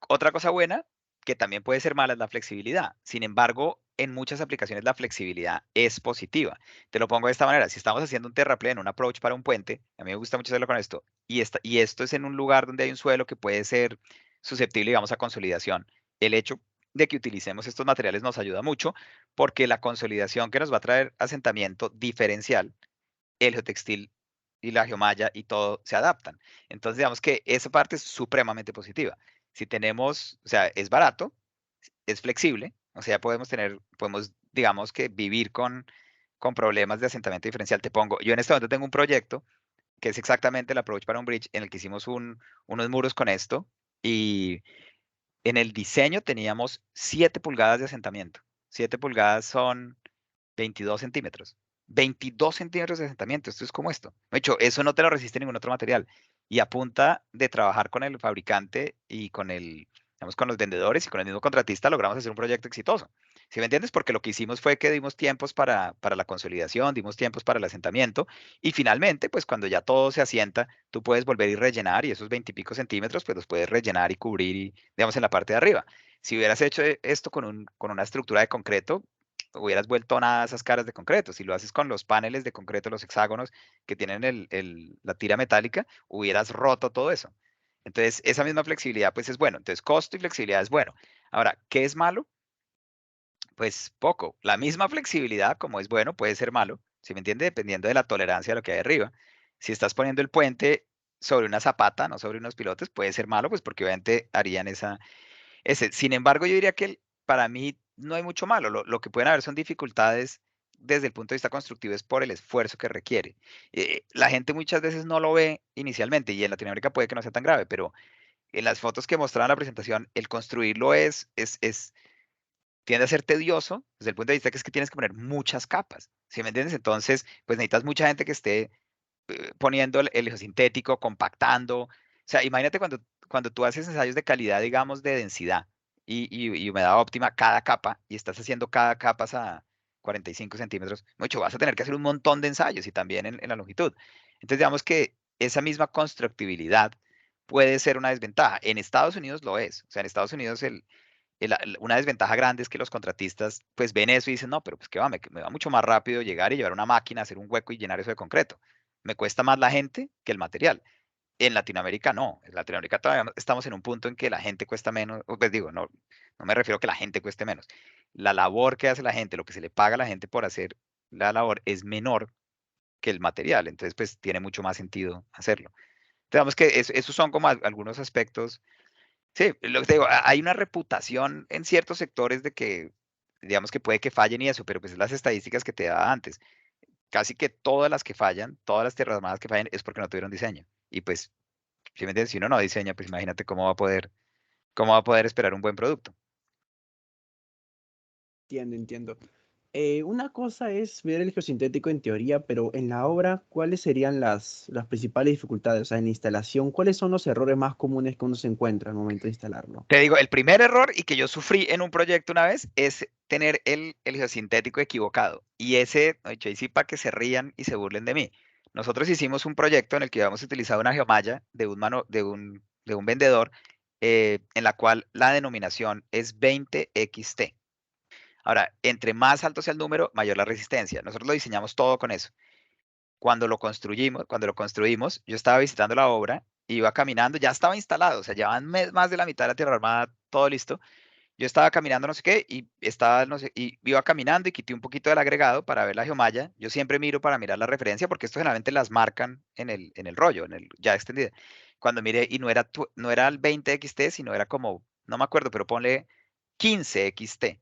Otra cosa buena, que también puede ser mala, es la flexibilidad. Sin embargo, en muchas aplicaciones la flexibilidad es positiva. Te lo pongo de esta manera, si estamos haciendo un terraplén, un approach para un puente, a mí me gusta mucho hacerlo con esto, y esto es en un lugar donde hay un suelo que puede ser susceptible, digamos, a consolidación. El hecho de que utilicemos estos materiales nos ayuda mucho porque la consolidación que nos va a traer asentamiento diferencial, el geotextil y la geomalla y todo se adaptan. Entonces, digamos que esa parte es supremamente positiva. Si tenemos, o sea, es barato, es flexible, o sea, podemos, digamos que vivir con problemas de asentamiento diferencial. Te pongo, yo en este momento tengo un proyecto que es exactamente el approach para un bridge en el que hicimos unos muros con esto y en el diseño teníamos 7 pulgadas de asentamiento. 7 pulgadas son 22 centímetros. 22 centímetros de asentamiento. Esto es como esto. De hecho, eso no te lo resiste ningún otro material. Y a punta de trabajar con el fabricante y digamos, con los vendedores y con el mismo contratista, logramos hacer un proyecto exitoso. ¿Sí me entiendes? Porque lo que hicimos fue que dimos tiempos para la consolidación, dimos tiempos para el asentamiento y finalmente, pues cuando ya todo se asienta, tú puedes volver y rellenar y esos 20 y pico centímetros, pues los puedes rellenar y cubrir, digamos, en la parte de arriba. Si hubieras hecho esto con una estructura de concreto, hubieras vuelto nada esas caras de concreto. Si lo haces con los paneles de concreto, los hexágonos que tienen la tira metálica, hubieras roto todo eso. Entonces, esa misma flexibilidad, pues es bueno. Entonces, costo y flexibilidad es bueno. Ahora, ¿qué es malo? Pues poco. La misma flexibilidad, como es bueno, puede ser malo, ¿sí me entiende? Dependiendo de la tolerancia de lo que hay arriba. Si estás poniendo el puente sobre una zapata, no sobre unos pilotes, puede ser malo, pues porque obviamente harían ese. Sin embargo, yo diría que para mí no hay mucho malo. Lo que pueden haber son dificultades desde el punto de vista constructivo, es por el esfuerzo que requiere. La gente muchas veces no lo ve inicialmente y en Latinoamérica puede que no sea tan grave, pero en las fotos que mostraban en la presentación, el construirlo tiende a ser tedioso desde el punto de vista que es que tienes que poner muchas capas. ¿Sí me entiendes? Entonces, pues necesitas mucha gente que esté poniendo el geosintético, compactando. O sea, imagínate cuando tú haces ensayos de calidad, digamos, de densidad y humedad óptima cada capa y estás haciendo cada capa 45 centímetros, mucho, vas a tener que hacer un montón de ensayos y también en la longitud. Entonces, digamos que esa misma constructibilidad puede ser una desventaja. En Estados Unidos lo es. O sea, en Estados Unidos una desventaja grande es que los contratistas pues ven eso y dicen, no, pero pues que va, me va mucho más rápido llegar y llevar una máquina, hacer un hueco y llenar eso de concreto. Me cuesta más la gente que el material. En Latinoamérica no. En Latinoamérica todavía estamos en un punto en que la gente cuesta menos, pues digo, no, no me refiero a que la gente cueste menos. La labor que hace la gente, lo que se le paga a la gente por hacer la labor es menor que el material. Entonces, pues tiene mucho más sentido hacerlo. Digamos que esos son como algunos aspectos. Sí, lo que te digo, hay una reputación en ciertos sectores de que, digamos que puede que fallen y eso, pero pues es las estadísticas que te daba antes. Casi que todas las que fallan, todas las tierras armadas que fallan es porque no tuvieron diseño. Y pues, si me entiendes, si uno no diseña, pues imagínate cómo va a poder esperar un buen producto. Entiendo, entiendo. Una cosa es ver el geosintético en teoría, pero en la obra, ¿cuáles serían las principales dificultades? O sea, en la instalación, ¿cuáles son los errores más comunes que uno se encuentra al momento de instalarlo? Te digo, el primer error y que yo sufrí en un proyecto una vez es tener el geosintético equivocado. Y ese, no, dicho, ahí sí para que se rían y se burlen de mí. Nosotros hicimos un proyecto en el que íbamos a utilizar una geomalla de un vendedor en la cual la denominación es 20XT. Ahora, entre más alto sea el número, mayor la resistencia. Nosotros lo diseñamos todo con eso. Cuando lo construimos, yo estaba visitando la obra, iba caminando, ya estaba instalado, o sea, llevaban más de la mitad de la tierra armada, todo listo. Yo estaba caminando no sé qué y estaba, no sé, y iba caminando y quité un poquito del agregado para ver la geomalla. Yo siempre miro para mirar la referencia porque esto generalmente las marcan en el rollo, en el ya extendido. Cuando miré y no era el 20XT, sino era como, no me acuerdo, pero ponle 15XT.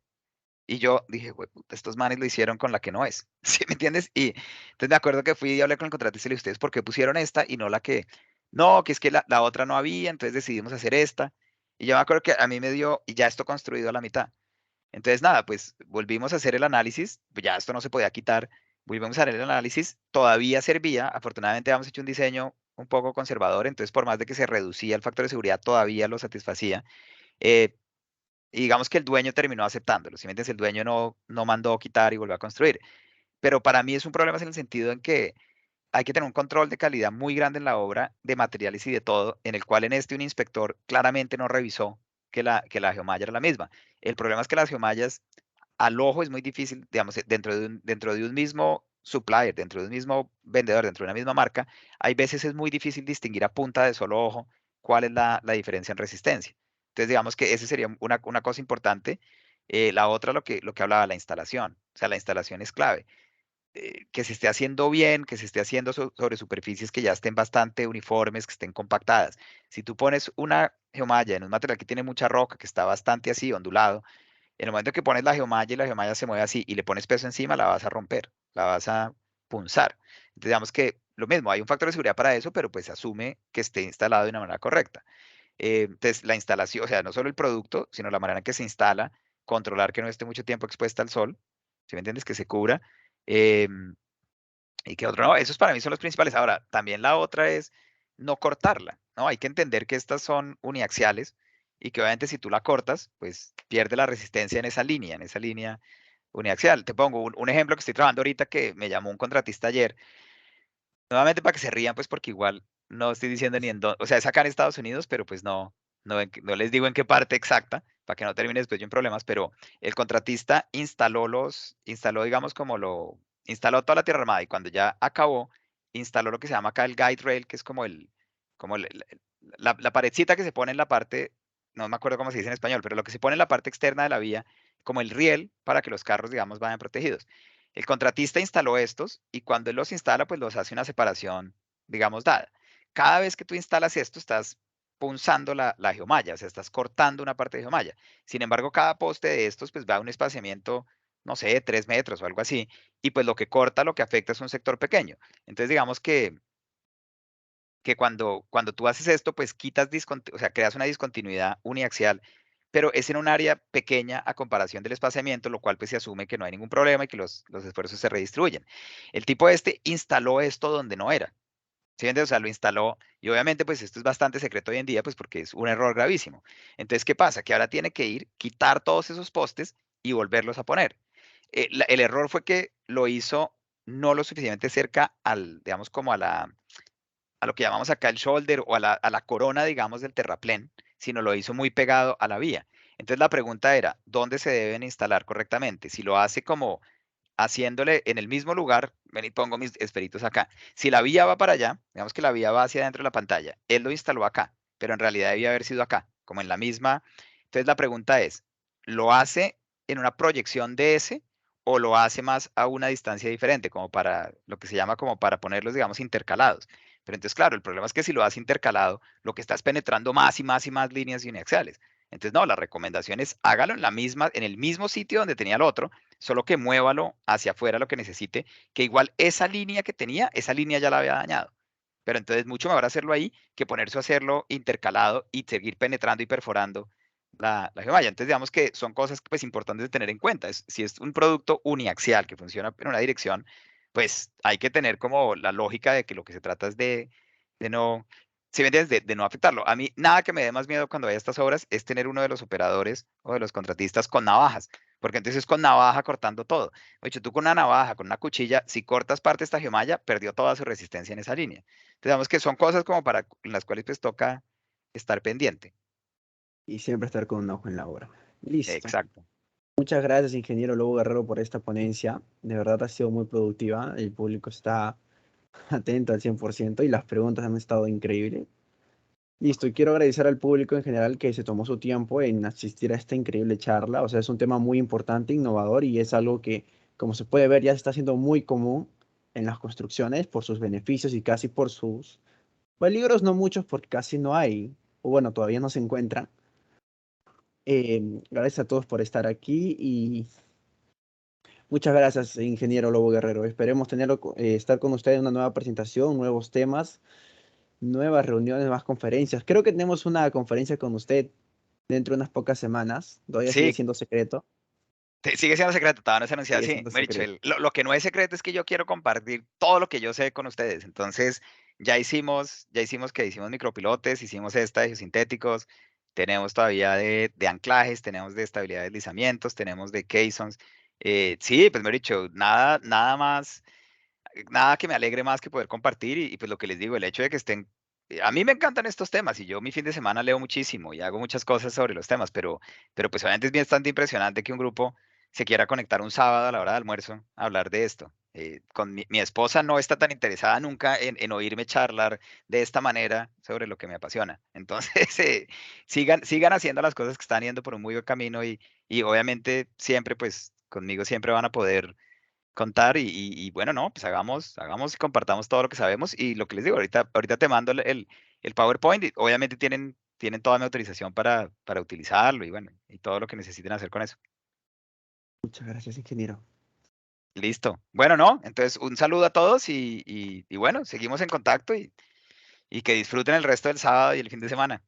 Y yo dije, "Güey, puta, estos manes lo hicieron con la que no es". ¿Sí me entiendes? Y entonces me acuerdo que fui y hablé con el contratista y le dije, ¿ustedes por qué pusieron esta y no la que? No, que es que la otra no había, entonces decidimos hacer esta. Y yo me acuerdo que a mí me dio, y ya esto construido a la mitad. Entonces, nada, pues volvimos a hacer el análisis, pues ya esto no se podía quitar, volvimos a hacer el análisis, todavía servía, afortunadamente habíamos hecho un diseño un poco conservador, entonces por más de que se reducía el factor de seguridad, todavía lo satisfacía. Eh, y digamos que el dueño terminó aceptándolo, ¿sí me entiendes? El dueño no mandó quitar y volvió a construir. Pero para mí es un problema en el sentido en que hay que tener un control de calidad muy grande en la obra, de materiales y de todo, en el cual en este un inspector claramente no revisó que la geomalla era la misma. El problema es que las geomallas al ojo es muy difícil, digamos, dentro de un mismo supplier, dentro de un mismo vendedor, dentro de una misma marca, hay veces es muy difícil distinguir a punta de solo ojo cuál es la diferencia en resistencia. Entonces, digamos que ese sería una cosa importante. La otra, lo que hablaba, la instalación. O sea, la instalación es clave. Que se esté haciendo bien, que se esté haciendo sobre superficies que ya estén bastante uniformes, que estén compactadas. Si tú pones una geomalla en un material que tiene mucha roca, que está bastante así, ondulado, en el momento que pones la geomalla y la geomalla se mueve así y le pones peso encima, la vas a romper, la vas a punzar. Entonces, digamos que lo mismo, hay un factor de seguridad para eso, pero pues se asume que esté instalado de una manera correcta. Entonces, la instalación, o sea, no solo el producto, sino la manera en que se instala, controlar que no esté mucho tiempo expuesta al sol, ¿si me entiendes? Que se cubra. em, y que otro, no, esos para mí son los principales. Ahora, también la otra es no cortarla, ¿no? Hay que entender que estas son uniaxiales y que obviamente si tú la cortas, pues pierde la resistencia en esa línea uniaxial. Te pongo un ejemplo que estoy trabajando ahorita que me llamó un contratista ayer, nuevamente para que se rían, pues porque igual no estoy diciendo ni en dónde, o sea, es acá en Estados Unidos, pero pues no les digo en qué parte exacta, para que no termine después yo en problemas, pero el contratista instaló, digamos, instaló toda la tierra armada y cuando ya acabó, instaló lo que se llama acá el guide rail, que es como la paredcita que se pone en la parte, no me acuerdo cómo se dice en español, pero lo que se pone en la parte externa de la vía, como el riel para que los carros, digamos, vayan protegidos. El contratista instaló estos y cuando él los instala, pues los hace una separación, digamos, dada. Cada vez que tú instalas esto, estás punzando la geomalla, o sea, estás cortando una parte de geomalla. Sin embargo, cada poste de estos, pues va a un espaciamiento, no sé, de 3 metros o algo así, y pues lo que corta, lo que afecta es un sector pequeño. Entonces, digamos que cuando tú haces esto, pues o sea, creas una discontinuidad uniaxial, pero es en un área pequeña a comparación del espaciamiento, lo cual pues se asume que no hay ningún problema y que los esfuerzos se redistribuyen. El tipo este instaló esto donde no era. ¿Sí entiendes? O sea, lo instaló y obviamente pues esto es bastante secreto hoy en día, pues porque es un error gravísimo. Entonces, ¿qué pasa? Que ahora tiene que ir, quitar todos esos postes y volverlos a poner. el error fue que lo hizo no lo suficientemente cerca al, digamos, como a lo que llamamos acá el shoulder o a la corona, digamos, del terraplén, sino lo hizo muy pegado a la vía. Entonces la pregunta era, ¿dónde se deben instalar correctamente? Si lo hace como haciéndole en el mismo lugar, ven y pongo mis esferitos acá. Si la vía va para allá, digamos que la vía va hacia adentro de la pantalla, él lo instaló acá, pero en realidad debía haber sido acá, como en la misma. Entonces la pregunta es, ¿lo hace en una proyección de ese o lo hace más a una distancia diferente, como para lo que se llama como para ponerlos, digamos, intercalados? Pero entonces, claro, el problema es que si lo hace intercalado, lo que estás penetrando más y más y más líneas uniaxiales. Entonces, no, la recomendación es hágalo en la misma, en el mismo sitio donde tenía el otro, solo que muévalo hacia afuera lo que necesite, que igual esa línea que tenía, esa línea ya la había dañado. Pero entonces mucho mejor hacerlo ahí que ponerse a hacerlo intercalado y seguir penetrando y perforando la gemalla. Entonces digamos que son cosas pues importantes de tener en cuenta. Si es un producto uniaxial que funciona en una dirección, pues hay que tener como la lógica de que lo que se trata es de no, si me entiendes, de no afectarlo. A mí nada que me dé más miedo cuando vaya a estas obras es tener uno de los operadores o de los contratistas con navajas, porque entonces es con navaja cortando todo. De hecho, tú con una navaja, con una cuchilla, si cortas parte de esta geomalla, perdió toda su resistencia en esa línea. Entonces, digamos que son cosas como para en las cuales pues toca estar pendiente. Y siempre estar con un ojo en la obra. Listo. Exacto. Muchas gracias, ingeniero Lobo Guerrero, por esta ponencia. De verdad ha sido muy productiva. El público está atento al 100% y las preguntas han estado increíbles. Listo, y quiero agradecer al público en general que se tomó su tiempo en asistir a esta increíble charla. O sea, es un tema muy importante, innovador y es algo que, como se puede ver, ya se está haciendo muy común en las construcciones por sus beneficios y casi por sus peligros, no muchos porque casi no hay, o bueno, todavía no se encuentran. Gracias a todos por estar aquí y muchas gracias, ingeniero Lobo Guerrero. Esperemos tenerlo, estar con usted en una nueva presentación, nuevos temas, nuevas reuniones, más conferencias. Creo que tenemos una conferencia con usted dentro de unas pocas semanas. Todavía sigue Sí, siendo secreto. sigue siendo secreto, todavía no se anuncia. Sigue Sí, siendo secreto. Merichel, lo que no es secreto es que yo quiero compartir todo lo que yo sé con ustedes. Entonces, ya hicimos que hicimos micropilotes, hicimos esta de geosintéticos, tenemos todavía de anclajes, tenemos de estabilidad de deslizamientos, tenemos de caissons. Sí, pues me he dicho, nada, nada más, nada que me alegre más que poder compartir y pues lo que les digo, el hecho de que estén, a mí me encantan estos temas y yo mi fin de semana leo muchísimo y hago muchas cosas sobre los temas, pero pues obviamente es bastante impresionante que un grupo se quiera conectar un sábado a la hora de almuerzo a hablar de esto. Con mi esposa no está tan interesada nunca en oírme charlar de esta manera sobre lo que me apasiona. Entonces, sigan haciendo las cosas que están yendo por un muy buen camino y obviamente siempre, pues conmigo siempre van a poder contar y bueno, no, pues hagamos y compartamos todo lo que sabemos y lo que les digo, ahorita te mando el PowerPoint y obviamente tienen toda mi autorización para utilizarlo y bueno, y todo lo que necesiten hacer con eso. Muchas gracias, ingeniero. Listo. Bueno, no, entonces un saludo a todos y bueno, seguimos en contacto y que disfruten el resto del sábado y el fin de semana.